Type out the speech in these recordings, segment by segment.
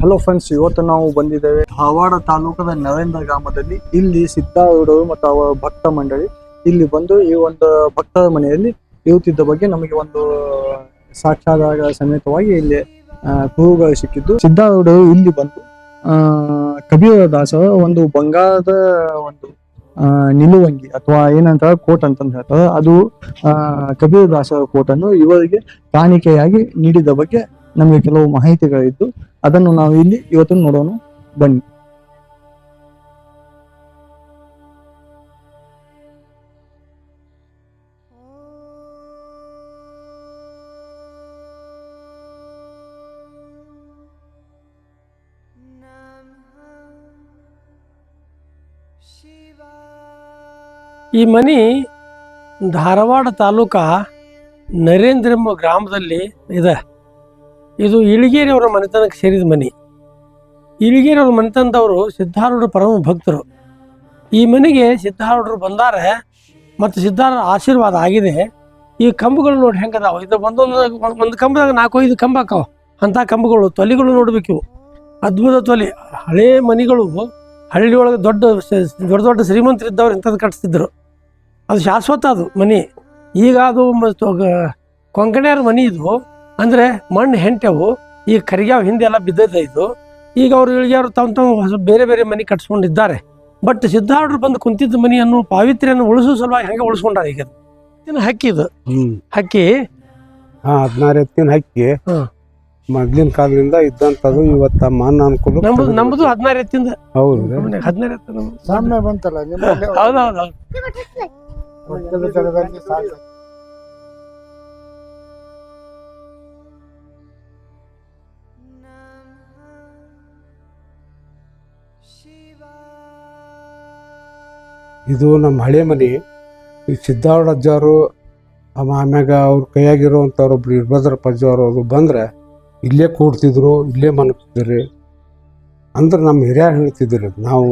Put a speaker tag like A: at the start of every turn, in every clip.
A: Hello friends, ಇವತ್ತು ನಾವು ಬಂದಿದ್ದೇವೆ ಧಾರವಾಡ ತಾಲೂಕದ ನರೇಂದ್ರ ಗ್ರಾಮದಲ್ಲಿ. ಇಲ್ಲಿ ಸಿದ್ದಾರೂಢರು ಮತ್ತು ಅವರ ಭಕ್ತ ಮಂಡಳಿ ಇಲ್ಲಿ ಬಂದು ಈ ಒಂದು ಭಕ್ತರ ಮನೆಯಲ್ಲಿ ಇರುತ್ತಿದ್ದ ಬಗ್ಗೆ ನಮಗೆ ಒಂದು ಸಾಕ್ಷಾಧಾರ ಸಮೇತವಾಗಿ ಇಲ್ಲಿ ಕುರುಹುಗಳು ಸಿಕ್ಕಿದ್ದು. ಸಿದ್ದಾರೂಢರು ಇಲ್ಲಿ ಬಂದು ಕಬೀರದಾಸರ ಒಂದು ಬಂಗಾರದ ಒಂದು ನಿಲುವಂಗಿ ಅಥವಾ ಏನಂತ ಕೋಟ್ ಅಂತಂದು ಹೇಳ್ತಾರೆ. ಅದು ಕಬೀರದಾಸರ ಕೋಟನ್ನು ಇವರಿಗೆ ಕಾಣಿಕೆಯಾಗಿ ನೀಡಿದ ಬಗ್ಗೆ ನಮಗೆ ಕೆಲವು ಮಾಹಿತಿಗಳಿದ್ದು ಅದನ್ನು ನಾವು ಇಲ್ಲಿ ಇವತ್ತು ನೋಡೋಣ ಬನ್ನಿ.
B: ಈ ಮನೆ ಧಾರವಾಡ ತಾಲೂಕ ನರೇಂದ್ರ ಎಂಬ ಗ್ರಾಮದಲ್ಲಿ ಇದೆ. ಇದು ಇಳಿಗೇರಿಯವರ ಮನೆತನಕ್ಕೆ ಸೇರಿದ ಮನೆ. ಇಳಿಗೇರಿಯವ್ರ ಮನೆತನದವರು ಸಿದ್ದಾರೂಢರ ಪರಮ ಭಕ್ತರು. ಈ ಮನೆಗೆ ಸಿದ್ದಾರೂಢರು ಬಂದಾರೆ ಮತ್ತು ಸಿದ್ದಾರೂಢರ ಆಶೀರ್ವಾದ ಆಗಿದೆ. ಈ ಕಂಬಗಳು ನೋಡಿ ಹೆಂಗದಾವ. ಇದು ಒಂದು ಕಂಬದಾಗ 4-5 ಕಂಬ ಹಾಕಾವ. ಅಂಥ ಕಂಬಗಳು ತೊಲಿಗಳು ನೋಡ್ಬೇಕು. ಅದ್ಭುತ ತೊಲಿ. ಹಳೇ ಮನೆಗಳು ಹಳ್ಳಿಯೊಳಗೆ ದೊಡ್ಡ ದೊಡ್ಡ ಶ್ರೀಮಂತರಿದ್ದವ್ರು ಇಂಥದ್ದು ಕಟ್ಟಿಸ್ತಿದ್ರು. ಅದು ಶಾಶ್ವತ ಅದು ಮನೆ. ಈಗ ಅದು ಕೊಂಕಣಿಯರ ಮನೆ ಇದು. ಅಂದರೆ ಮಣ್ಣು ಹೆಂಟೆವು ಈಗ ಕರಿಗ್ಯಾವ, ಹಿಂದೆ ಎಲ್ಲ ಬಿದ್ದೈತು. ಈಗ ಅವ್ರು ಇಳಿಗ್ಯಾರು ತಮ್ಮ ಬೇರೆ ಬೇರೆ ಮನೆ ಕಟ್ಸ್ಕೊಂಡಿದ್ದಾರೆ. ಬಟ್ ಸಿದ್ದಾರೂಢರು ಬಂದು ಕುಂತಿದ್ದ ಮನೆಯನ್ನು ಪಾವಿತ್ರ್ಯನ್ನು ಉಳಿಸೋ ಸಲುವಾಗಿ ಹಂಗೆ ಉಳಿಸ್ಕೊಂಡಾರ. ಈಗ ಹಕ್ಕಿ ಇದು ಹಕ್ಕಿ
C: 16 ಎತ್ತಿನ ಹಕ್ಕಿ ಮೊದ್ಲಿನ ಕಾಲದಿಂದ ಇದ್ದಂಥದ್ದು. ಇವತ್ತ ಮಾನ ಅನುಕೂಲ
B: ನಮ್ದು 16 ಎತ್ತಿಂದ.
C: ಹೌದು,
B: 16 ಎತ್ತು
A: ಸಾಮ್ಯ ಬಂತಲ್ಲ.
B: ಹೌದೌದು.
C: ಇದು ನಮ್ಮ ಹಳೆ ಮನೆ. ಈ ಸಿದ್ದಾರೂಢ ಅಜ್ಜವರು ಆಮ್ಯಾಗ ಅವ್ರ ಕೈಯಾಗಿರುವಂಥವ್ರು ಒಬ್ರು ವೀರಭದ್ರಪ್ಪ ಅಜ್ಜವರು ಅವರು ಬಂದ್ರೆ ಇಲ್ಲೇ ಕೂಡ್ತಿದ್ರು, ಇಲ್ಲೇ ಮನಗ್ತಿದ್ರಿ. ಅಂದ್ರೆ ನಮ್ಮ ಹಿರಿಯರು ಹೇಳ್ತಿದ್ರು, ನಾವು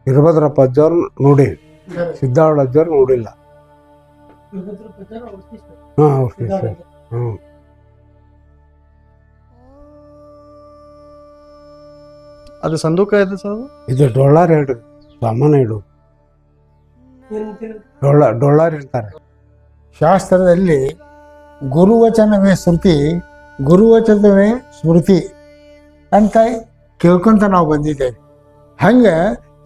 C: ವೀರಭದ್ರಪ್ಪ ಅಜ್ಜವ್ರು ನೋಡಿ, ಸಿದ್ದಾರೂಢ ಅಜ್ಜವ್ರು ನೋಡಿಲ್ಲ.
A: ಅದು ಸಂದೂಕ ಇದೆ ಸರ್.
C: ಇದು ಡೊಳ್ಳಾರ್ ಹೇಳ್ರಿ, ಸಾಮಾನು ಇಡು ಡೊಳ್ಳಾರ್ ಇರ್ತಾರೆ.
D: ಶಾಸ್ತ್ರದಲ್ಲಿ ಗುರುವಚನವೇ ಶ್ರುತಿ, ಗುರುವಚನವೇ ಸ್ಮೃತಿ ಅಂತ ಕೇಳ್ಕೊಂತ ನಾವು ಬಂದಿದ್ದೇವೆ. ಹಂಗೆ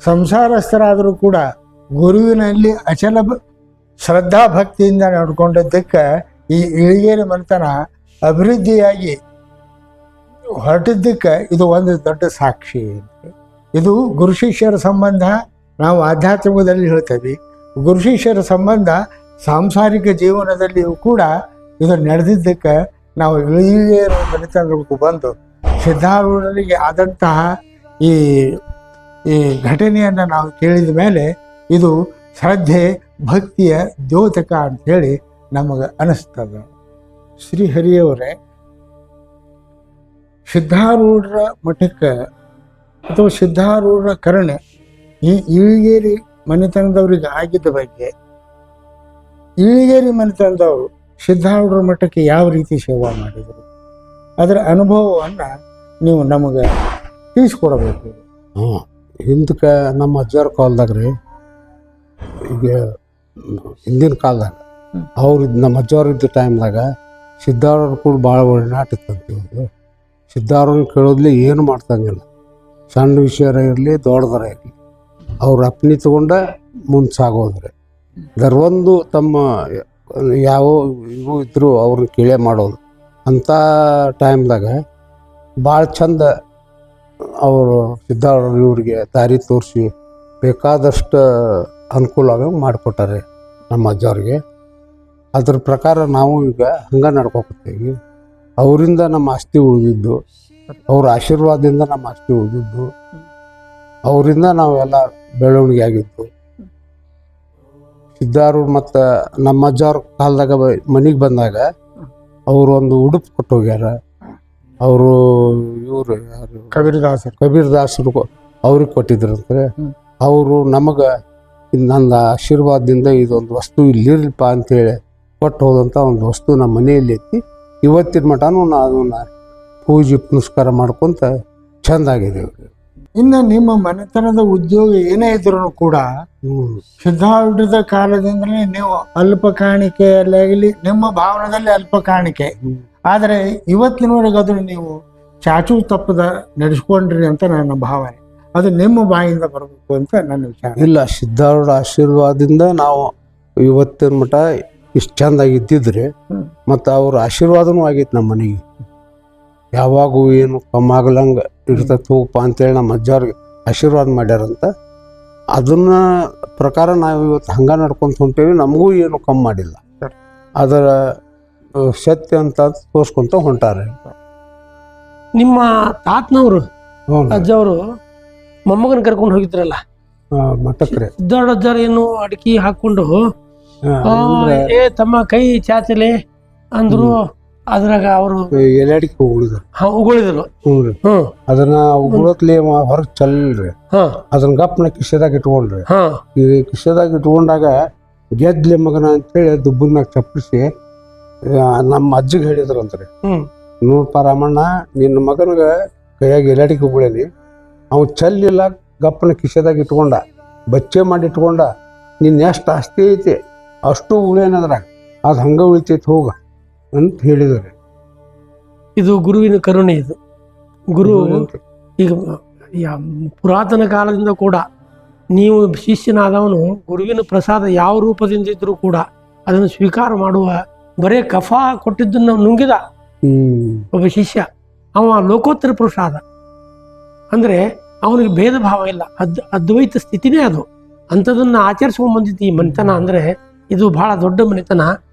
D: ಸಂಸಾರಸ್ಥರಾದರೂ ಕೂಡ ಗುರುವಿನಲ್ಲಿ ಅಚಲ ಶ್ರದ್ಧಾ ಭಕ್ತಿಯಿಂದ ನಡ್ಕೊಂಡದ್ದಕ್ಕೆ ಈ ಇಳಿಗೇರಿ ಮನೆತನ ಅಭಿವೃದ್ಧಿಯಾಗಿ ಹೊರಟಿದ್ದಕ್ಕೆ ಇದು ಒಂದು ದೊಡ್ಡ ಸಾಕ್ಷಿ. ಇದು ಗುರು ಶಿಷ್ಯರ ಸಂಬಂಧ ನಾವು ಆಧ್ಯಾತ್ಮಿಕದಲ್ಲಿ ಹೇಳ್ತೇವೆ. ಗುರು ಶಿಷ್ಯರ ಸಂಬಂಧ ಸಾಂಸಾರಿಕ ಜೀವನದಲ್ಲಿಯೂ ಕೂಡ ಇದು ನಡೆದಿದ್ದಕ್ಕೆ ನಾವು ಇಳಿಗೇರಿ ಮನೆತನಕ್ಕೂ ಬಂದು ಸಿದ್ದಾರೂಢರಿಗೆ ಆದಂತಹ ಈ ಘಟನೆಯನ್ನು ನಾವು ಕೇಳಿದ ಮೇಲೆ ಇದು ಶ್ರದ್ಧೆ ಭಕ್ತಿಯ ದ್ಯೋತಕ ಅಂಥೇಳಿ ನಮಗೆ ಅನಿಸ್ತದೆ. ಶ್ರೀಹರಿಯವರೇ ಸಿದ್ದಾರೂಢರ ಮಠಕ್ಕೆ ಅಥವಾ ಸಿದ್ದಾರೂಢರ ಕರುಣೆ ಈ ಇಳಿಗೇರಿ ಮನೆತನದವ್ರಿಗೆ ಆಗಿದ್ದ ಬಗ್ಗೆ, ಇಳಿಗೇರಿ ಮನೆತನದವರು ಸಿದ್ದಾರೂಢರ ಮಠಕ್ಕೆ ಯಾವ ರೀತಿ ಸೇವಾ ಮಾಡಿದರು, ಅದರ ಅನುಭವವನ್ನು ನೀವು ನಮಗೆ ತಿಳಿಸ್ಕೊಡಬೇಕು.
C: ಹಿಂದಕ್ಕೆ ನಮ್ಮ ಅಜ್ಜರ ಕಾಲದಾಗ ರೀ, ಈಗ ಹಿಂದಿನ ಕಾಲದಾಗ ಅವ್ರು ನಮ್ಮ ಅಜ್ಜವ್ರು ಇದ್ದ ಟೈಮ್ದಾಗ ಸಿದ್ದಾರೂಢರು ಕೂಡ ಭಾಳ ಒಡನಾಟ ಇತ್ತಂತ. ಸಿದ್ದಾರೂಢರನ್ನ ಕೇಳೋದ್ಲಿ ಏನು ಮಾಡ್ತಂಗಿಲ್ಲ. ಸಣ್ಣ ವಿಷಯ ಇರಲಿ ದೊಡ್ಡದರ ಇರಲಿ ಅವ್ರು ಅಪ್ನಿ ತಗೊಂಡ ಮುಂದೆ ಸಾಗೋದ್ರೆ ಒಂದು ತಮ್ಮ ಯಾವ ಇವು ಇದ್ರು ಅವ್ರನ್ನ ಕೇಳೇ ಮಾಡೋದು. ಅಂಥ ಟೈಮ್ದಾಗ ಭಾಳ ಚಂದ ಅವರು ಸಿದ್ದಾರೂಢರು ಇವ್ರಿಗೆ ದಾರಿ ತೋರಿಸಿ ಬೇಕಾದಷ್ಟು ಅನುಕೂಲ ಮಾಡಿಕೊಟ್ಟಾರೆ ನಮ್ಮ ಅಜ್ಜವ್ರಿಗೆ. ಅದ್ರ ಪ್ರಕಾರ ನಾವು ಈಗ ಹಂಗೆ ನಡ್ಕೊತೀವಿ. ಅವರಿಂದ ನಮ್ಮ ಆಸ್ತಿ ಉಳಿದಿದ್ದು, ಅವ್ರ ಆಶೀರ್ವಾದದಿಂದ ನಮ್ಮ ಆಸ್ತಿ ಉಳಿದಿದ್ದು, ಅವರಿಂದ ನಾವೆಲ್ಲ ಬೆಳವಣಿಗೆ ಆಗಿದ್ದು. ಸಿದ್ದಾರೂಢ ಮತ್ತು ನಮ್ಮ ಅಜ್ಜವ್ರ ಕಾಲದಾಗ ಮನೆಗೆ ಬಂದಾಗ ಅವರು ಒಂದು ಉಡುಪು ಕೊಟ್ಟು ಹೋಗ್ಯಾರ. ಅವರು ಇವರು ಯಾರು ಕಬೀರದಾಸರು ಅವ್ರಿಗೆ ಕೊಟ್ಟಿದ್ರಂತೆ. ಅವರು ನಮಗೆ ನನ್ನ ಆಶೀರ್ವಾದದಿಂದ ಇದೊಂದು ವಸ್ತು ಇಲ್ಲಿರಲಿಪ್ಪ ಅಂತೇಳಿ ಕೊಟ್ಟು ಹೋದಂಥ ಒಂದು ವಸ್ತು ನಮ್ಮ ಮನೆಯಲ್ಲಿ ಐತಿ. ಇವತ್ತಿನ ಮಟನೂ ಅದನ್ನು ಪೂಜೆ ಪುನಸ್ಕಾರ ಮಾಡ್ಕೊತ ಚಂದಾಗಿದೆ.
D: ಇನ್ನು ನಿಮ್ಮ ಮನೆತನದ ಉದ್ಯೋಗ ಏನೇ ಇದ್ರೂ ಕೂಡ ಸಿದ್ಧಾರೂಢದ ಕಾಲದಿಂದಲೇ ನೀವು ಅಲ್ಪ ಕಾಣಿಕೆಯಲ್ಲಾಗಲಿ ನಿಮ್ಮ ಭಾವನದಲ್ಲಿ ಅಲ್ಪ ಕಾಣಿಕೆ, ಆದರೆ ಇವತ್ತಿನವರೆಗೆ ಅದನ್ನು ನೀವು ಚಾಚು ತಪ್ಪದ ನಡೆಸ್ಕೊಂಡ್ರಿ ಅಂತ ನನ್ನ ಭಾವನೆ. ಅದು ನಿಮ್ಮ ಬಾಯಿಂದ ಬರಬೇಕು ಅಂತ ನನ್ನ ವಿಚಾರ.
C: ಇಲ್ಲ, ಸಿದ್ಧಾರೂಢ ಆಶೀರ್ವಾದದಿಂದ ನಾವು ಇವತ್ತಿನ ಮಠ ಇಷ್ಟು ಚಂದಾಗಿ ಇದ್ದಿದ್ರಿ. ಮತ್ತು ಅವ್ರ ಆಶೀರ್ವಾದನೂ ಆಗೈತಿ ನಮ್ಮ ಮನೆಗೆ. ಯಾವಾಗೂ ಏನು ಕಮ್ಮಾಗ್ಲಂಗೆ ಇರ್ತೈತೆ ಹೋಗಪ್ಪ ಅಂತೇಳಿ ನಮ್ಮ ಅಜ್ಜವ್ರಿಗೆ ಆಶೀರ್ವಾದ ಮಾಡ್ಯಾರಂತ. ಅದನ್ನ ಪ್ರಕಾರ ನಾವು ಇವತ್ತು ಹಂಗೆ ನಡ್ಕೊಂತ ಹೊಂಟೇವಿ. ನಮಗೂ ಏನು ಕಮ್ಮಿ ಮಾಡಿಲ್ಲ. ಅದರ ಸತ್ಯ ಅಂತ ತೋರಿಸ್ಕೊಂತ ಹೊಂಟಾರೆ.
B: ನಿಮ್ಮ ತಾತನವರು ಅಜ್ಜವರು ಮೊಮ್ಮಗನ ಕರ್ಕೊಂಡು ಹೋಗಿದ್ರಲ್ಲ
C: ಮಠಕ್ರೆ,
B: ಸಿದ್ಧಾರೂಢ ಅಜ್ಜಾರ ಏನು ಅಡಿಕೆ ಹಾಕೊಂಡು ಏ ತಮ್ಮ ಕೈ ಚಾಚಲೆ ಅಂದ್ರು. ಅದ್ರಾಗ ಅವರು
C: ಎಲೆಡಿಕೆ ಉಗುಳಿದ್ರು.
B: ಉಗುಳಿದ್ರು.
C: ಅದನ್ನ ಉಗುಳತ್ಲಿ ಹೊರಗೆ ಚಲ್ರಿ. ಅದನ್ನ ಗಪ್ನ ಕಿಶೆದಾಗ ಇಟ್ಕೊಂಡ್ರಿ. ಈ ಕಿಶೆದಾಗ ಇಟ್ಕೊಂಡಾಗ ಗೆದ್ಲೆ ಮಗನ ಅಂತೇಳಿ ದುಬ್ಬನ ಮ್ಯಾಗ ಚಪ್ಪಳಿಸಿ ನಮ್ಮ ಅಜ್ಜಿಗೆ ಹೇಳಿದ್ರಂತ್ರಿ, ನೋಡ್ಪ ರಾಮಣ್ಣ, ನಿನ್ನ ಮಗನಿಗ ಕೈಯಾಗ ಎಲೆಡಿಕೆ ಉಗುಳೇನಿ, ಅವ್ ಚಲ್ಲಿಲ್ಲ, ಗಪ್ಪನ ಕಿಶೆದಾಗ ಇಟ್ಕೊಂಡ, ಬಚ್ಚೆ ಮಾಡಿ ಇಟ್ಕೊಂಡ, ನಿನ್ನ ಎಷ್ಟು ಆಸ್ತಿ ಐತಿ ಅಷ್ಟು ಉಳೇನದ್ರಾಗ, ಅದು ಹಂಗ ಉಳಿತೈತಿ ಹೋಗ ಅಂತ ಹೇಳಿದ್ದಾರೆ.
B: ಇದು ಗುರುವಿನ ಕರುಣೆ. ಇದು ಗುರು ಈಗ ಪುರಾತನ ಕಾಲದಿಂದ ಕೂಡ ನೀವು ಶಿಷ್ಯನಾದವನು ಗುರುವಿನ ಪ್ರಸಾದ ಯಾವ ರೂಪದಿಂದ ಇದ್ರೂ ಕೂಡ ಅದನ್ನು ಸ್ವೀಕಾರ ಮಾಡುವ, ಬರೇ ಕಫ ಕೊಟ್ಟಿದ್ದನ್ನು ನುಂಗಿದ ಒಬ್ಬ ಶಿಷ್ಯ, ಅವ ಲೋಕೋತ್ತರ ಪ್ರಸಾದ ಅಂದ್ರೆ ಅವನಿಗೆ ಭೇದ ಭಾವ ಇಲ್ಲ. ಅದ್ವೈತ ಸ್ಥಿತಿನೇ ಅದು. ಅಂಥದನ್ನ ಆಚರಿಸ್ಕೊಂಡ್ ಬಂದಿತ್ತು ಈ ಮನೆತನ. ಅಂದ್ರೆ ಇದು ಬಹಳ ದೊಡ್ಡ ಮನೆತನ.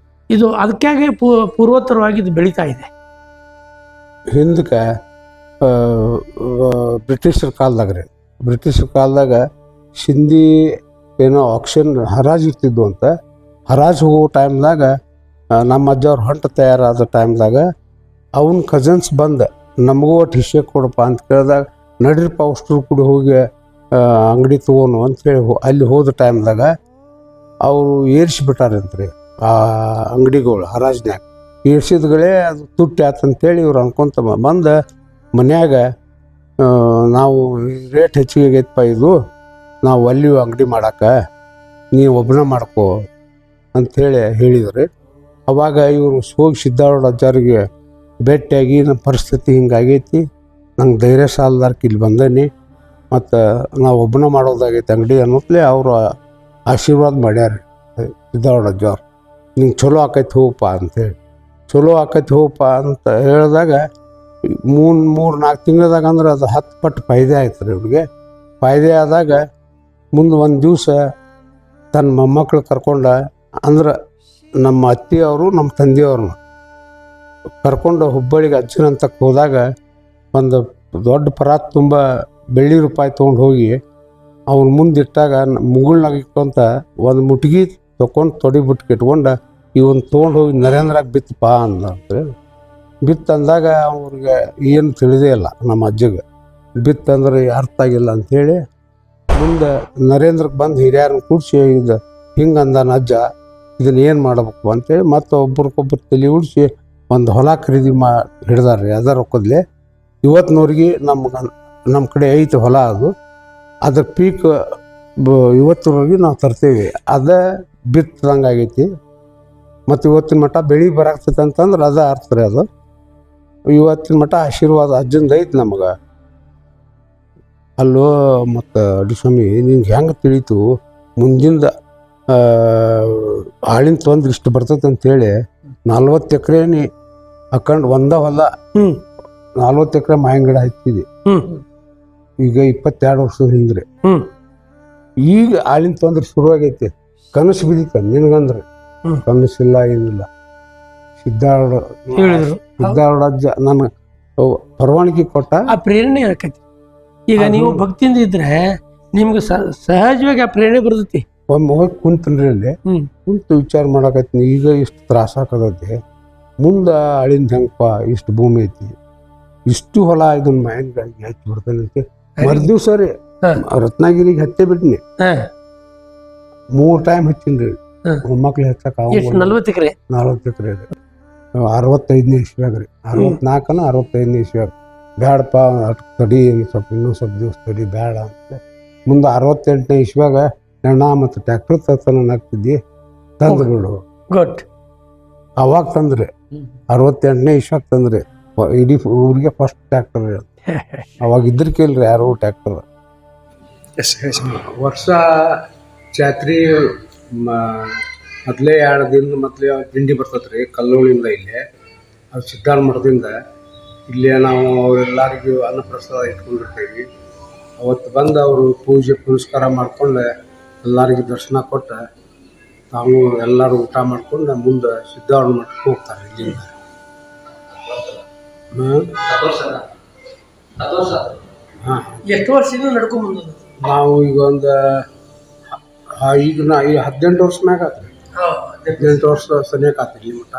B: ಇದು ಅದಕ್ಕಾಗೆ ಪೂರ್ವೋತ್ತರವಾಗಿ ಇದು ಬೆಳೀತಾ ಇದೆ.
C: ಹಿಂದಕ್ಕೆ ಬ್ರಿಟಿಷರ ಕಾಲದಾಗ ಸಿಂಧಿ ಏನೋ ಆಕ್ಷನ್ ಹರಾಜು ಇರ್ತಿದ್ವು ಅಂತ. ಹರಾಜು ಹೋಗೋ ಟೈಮ್ದಾಗ ನಮ್ಮ ಅಜ್ಜವ್ರು ಹೊಂಟ ತಯಾರಾದ ಟೈಮ್ದಾಗ ಅವನ ಕಝನ್ಸ್ ಬಂದ ನಮಗೂ ಒಟ್ಟು ಹಿಸ್ಸೆ ಕೊಡಪ್ಪ ಅಂತ ಕೇಳಿದಾಗ, ನಡ್ರಿಪ್ಪ ಅಷ್ಟರು ಕೂಡ ಹೋಗಿ ಅಂಗಡಿ ತೊಗೋನು ಅಂಥೇಳಿ ಅಲ್ಲಿ ಹೋದ ಟೈಮ್ದಾಗ ಅವರು ಏರಿಸಿಬಿಟ್ಟಾರಂತ್ರಿ ಆ ಅಂಗಡಿಗಳು ಹರಾಜ್ನ್ಯಾಗ. ಏರ್ಸಿದ್ಗಳೇ ಅದು ತುಟ್ಟಿ ಆತಂತೇಳಿ ಇವ್ರು ಅನ್ಕೊಂತ ಬಂದ ಮನ್ಯಾಗ, ನಾವು ರೇಟ್ ಹೆಚ್ಚಿಗೆ ಆಗೈತಪ್ಪ, ಇದು ನಾವು ಅಲ್ಲಿ ಅಂಗಡಿ ಮಾಡಕ್ಕೆ, ನೀವು ಒಬ್ಬನ ಮಾಡ್ಕೋ ಅಂಥೇಳಿ ಹೇಳಿದ್ರಿ. ಅವಾಗ ಇವರು ಹೋಗಿ ಸಿದ್ಧಾರೂಢ ಅಜ್ಜಾರಿಗೆ ಭೇಟಿಯಾಗಿ ನಮ್ಮ ಪರಿಸ್ಥಿತಿ ಹಿಂಗಾಗೈತಿ, ನಂಗೆ ಧೈರ್ಯ ಸಾಲದಾರ್ಕ ಇಲ್ಲಿ ಬಂದೇನಿ, ಮತ್ತು ನಾವು ಒಬ್ಬನ ಮಾಡೋದಾಗೈತಿ ಅಂಗಡಿ ಅನ್ನೋತ್ಲೆ ಅವರು ಆಶೀರ್ವಾದ ಮಾಡ್ಯಾರ ಸಿದ್ಧಾರೂಢ ಅಜ್ಜವ್ರು. ನಿಂಗೆ ಚಲೋ ಆಕೈತಿ ಹೋಗಪ್ಪ ಅಂಥೇಳಿ. ಚಲೋ ಆಕೈತಿ ಹೋಗಪ್ಪ ಅಂತ ಹೇಳಿದಾಗ 3-4 ತಿಂಗಳದಾಗ ಅಂದ್ರೆ ಅದು 10 ಪಟ್ಟು ಫಾಯ್ದೆ ಆಯ್ತು ರೀ ಇವ್ರಿಗೆ. ಫಾಯ್ದೆ ಆದಾಗ ಮುಂದೆ ಒಂದು ದಿವಸ ತನ್ನ ಮೊಮ್ಮಕ್ಳು ಕರ್ಕೊಂಡ, ಅಂದ್ರೆ ನಮ್ಮ ಅತ್ತೆಯವರು ನಮ್ಮ ತಂದೆಯವ್ರನ್ನ ಕರ್ಕೊಂಡು ಹುಬ್ಬಳ್ಳಿಗೆ ಅಜ್ಜನಂತಕ್ಕೆ ಹೋದಾಗ ಒಂದು ದೊಡ್ಡ ಪರಾತ್ ತುಂಬ ಬೆಳ್ಳಿ ರೂಪಾಯಿ ತೊಗೊಂಡು ಹೋಗಿ ಅವ್ನ ಮುಂದಿಟ್ಟಾಗ ಮುಗುಳ್ನಾಗ ಇಟ್ಕೊಂತ ಒಂದು ಮುಟ್ಗಿ ತೊಗೊಂಡು ತೊಡಿ ಬಿಟ್ಟು ಇಟ್ಕೊಂಡು ಇವನ್ ತೊಗೊಂಡು ಹೋಗಿ ನರೇಂದ್ರಾಗ ಬಿತ್ತಪ್ಪ ಅಂದ್ರಿ. ಬಿತ್ತಂದಾಗ ಅವ್ರಿಗೆ ಏನು ತಿಳಿದೇ ಇಲ್ಲ ನಮ್ಮ ಅಜ್ಜಗೆ. ಬಿತ್ತಂದ್ರೆ ಅರ್ಥ ಆಗಿಲ್ಲ ಅಂಥೇಳಿ ಮುಂದೆ ನರೇಂದ್ರಕ್ಕೆ ಬಂದು ಹಿರಿಯರನ್ನ ಕೂಡಿಸಿ ಇದು ಹಿಂಗೆ ಅಂದಾನ ಅಜ್ಜ, ಇದನ್ನ ಏನು ಮಾಡಬೇಕು ಅಂತೇಳಿ ಮತ್ತು ಒಬ್ರಿಗೊಬ್ರು ತಲೆ ಉಡಿಸಿ ಒಂದು ಹೊಲ ಖರೀದಿ ಹಿಡ್ದಾರ್ರಿ. ಅದ ರೊಕ್ಕದ್ಲೆ ಇವತ್ತಿನವ್ರಿಗೆ ನಮ್ಮ ಕಡೆ ಐತೆ ಹೊಲ. ಅದ್ರ ಪೀಕ್ ಇವತ್ತಿನವ್ರಿಗೆ ನಾವು ತರ್ತೇವೆ. ಅದೇ ಬಿತ್ತದಂಗೆ ಆಗೈತಿ. ಮತ್ತು ಇವತ್ತಿನ ಮಟ್ಟ ಬೆಳೆ ಬರಾಕ್ತೈತೆ ಅಂತಂದ್ರೆ ಅದ ಅರ್ಥ ರೀ. ಅದು ಇವತ್ತಿನ ಮಟ್ಟ ಆಶೀರ್ವಾದ ಅಜ್ಜಂದು ಐತಿ ನಮಗೆ. ಅಲ್ಲೋ ಮತ್ತು ಅಡಿಸ್ವಾಮಿ, ನಿಂಗೆ ಹೆಂಗೆ ತಿಳಿತು ಮುಂದಿಂದ ಆಳಿನ ತೊಂದ್ರೆ ಇಷ್ಟು ಬರ್ತೈತೆ ಅಂತೇಳಿ 40 ಎಕರೆ ನೀ ಹಾಕೊಂಡು ಹೊಲ 40 ಎಕರೆ ಮಾವಿನ ಗಿಡ ಹಚ್ಚಿದೆ. ಈಗ 22 ವರ್ಷದ ಹಿಂದ್ರಿ. ಈಗ ಆಳಿನ ತೊಂದ್ರೆ ಶುರುವಾಗೈತಿ. ಕನಸು ಬಿದ್ದಿತ್ತ ನಿನಗಂದ್ರೆ ಕನಸಿಲ್ಲ, ಏನಿಲ್ಲ. ಸಿದ್ಧಾರೂಢ ಅಜ್ಜ ನನ್ನ ಪರವಾನಗಿ ಕೊಟ್ಟ.
B: ಆ ಪ್ರೇರಣೆ ಆಕೈತಿ. ಈಗ ನೀವು ಭಕ್ತಿಯಿಂದ ಇದ್ರೆ ನಿಮ್ಗೆ ಸಹಜವಾಗಿ ಆ ಪ್ರೇರಣೆ ಬರ್ತೈತಿ.
C: ಒಮ್ಮೆ ಹೋಗಿ ಕುಂತನ್ರಿ ಅಲ್ಲಿ ಕುಂತು ವಿಚಾರ ಮಾಡಕತ್ತೀನಿ, ಈಗ ಇಷ್ಟು ತ್ರಾಸ ಹಾಕದೈತಿ, ಮುಂದೆ ಅಳಿಂದ ಹೆಂಗಪ್ಪ, ಇಷ್ಟು ಭೂಮಿ ಐತಿ, ಇಷ್ಟು ಹೊಲ ಇದನ್ನ ಮಾಯನ್ಗಾಗಿ ಹಚ್ಚಿ ಬಿಡ್ತಾನಂತೆ. ಮರ್ದಿವ್ಸ ರೀ ರತ್ನಗಿರಿಗೆ ಹಚ್ಚೇ ಬಿಟ್ಟಿನಿ. 3 ಟೈಮ್ ಹಚ್ಚಿನ್ರಿ. ಮೊಮ್ಮಕ್ಳು ಹಚ್ಚಕ
B: 40 ಎಕರೆ
C: 65ನೇ ಇಸ್ವ್ಯಾಗ ರೀ. 64 65ನೇ ಇಸ್ವ್ಯಾಗ ಬ್ಯಾಡಪ್ಪ ಅಷ್ಟು ತಡಿ ಇನ್ನೂ ಸ್ವಲ್ಪ ದಿವಸ ತಡಿ ಬೇಡ ಅಂತ ಮುಂದೆ 68ನೇ ಇಸ್ವ್ಯಾಗ ಎಣ್ಣ ಮತ್ತು ಟ್ಯಾಕ್ಟರ್ ತರ್ತಾನ ಹಾಕ್ತಿದ್ದಿ ತಂದು ಬಿಡು.
B: ಗುಡ್.
C: ಅವಾಗ ತಂದ್ರೆ 68ನೇ ಇಸ್ವ್ಯಾಗ ತಂದ್ರೆ ಇಡೀ ಊರಿಗೆ ಫಸ್ಟ್ ಟ್ಯಾಕ್ಟರ್. ಅವಾಗ ಇದ್ರಕ್ಕಿಲ್ರಿ ಯಾರು ಟ್ಯಾಕ್ಟರ್. ವರ್ಷ ಜಾತ್ರೆ ಮೊದಲೇ 2 ದಿನ ಮೊದಲೇ ದಿಂಡಿ ಬರ್ತದ್ರಿ ಕಲ್ಲೋಳಿಂದ ಇಲ್ಲೇ. ಅದು ಸಿದ್ಧಾರ ಮಠದಿಂದ ಇಲ್ಲೇ ನಾವು ಅವರೆಲ್ಲರಿಗೂ ಅನ್ನಪ್ರಸಾದ ಇಟ್ಕೊಂಡಿರ್ತೀವಿ. ಅವತ್ತು ಬಂದು ಅವರು ಪೂಜೆ ಪುನಸ್ಕಾರ ಮಾಡ್ಕೊಂಡು ಎಲ್ಲರಿಗೂ ದರ್ಶನ ಕೊಟ್ಟು ತಾವು ಎಲ್ಲರೂ ಊಟ ಮಾಡ್ಕೊಂಡು ಮುಂದೆ ಸಿದ್ಧಾರ ಮಠಕ್ಕೆ ಹೋಗ್ತಾರೆ ಇಲ್ಲಿಂದ. ಹಾಂ,
B: ಎಷ್ಟು ವರ್ಷದಿಂದ ನಡ್ಕೊಂಡ್ ಬಂದದ್ದು?
C: ನಾವು ಈಗ ಒಂದು ಈಗ 18 ವರ್ಷ ಮ್ಯಾಗ ಆತ್ರಿ. 18 ವರ್ಷ ಸನಿಯಕ್ಕೆ ಆತ್ರಿ ಇಲ್ಲಿ ಮಠ.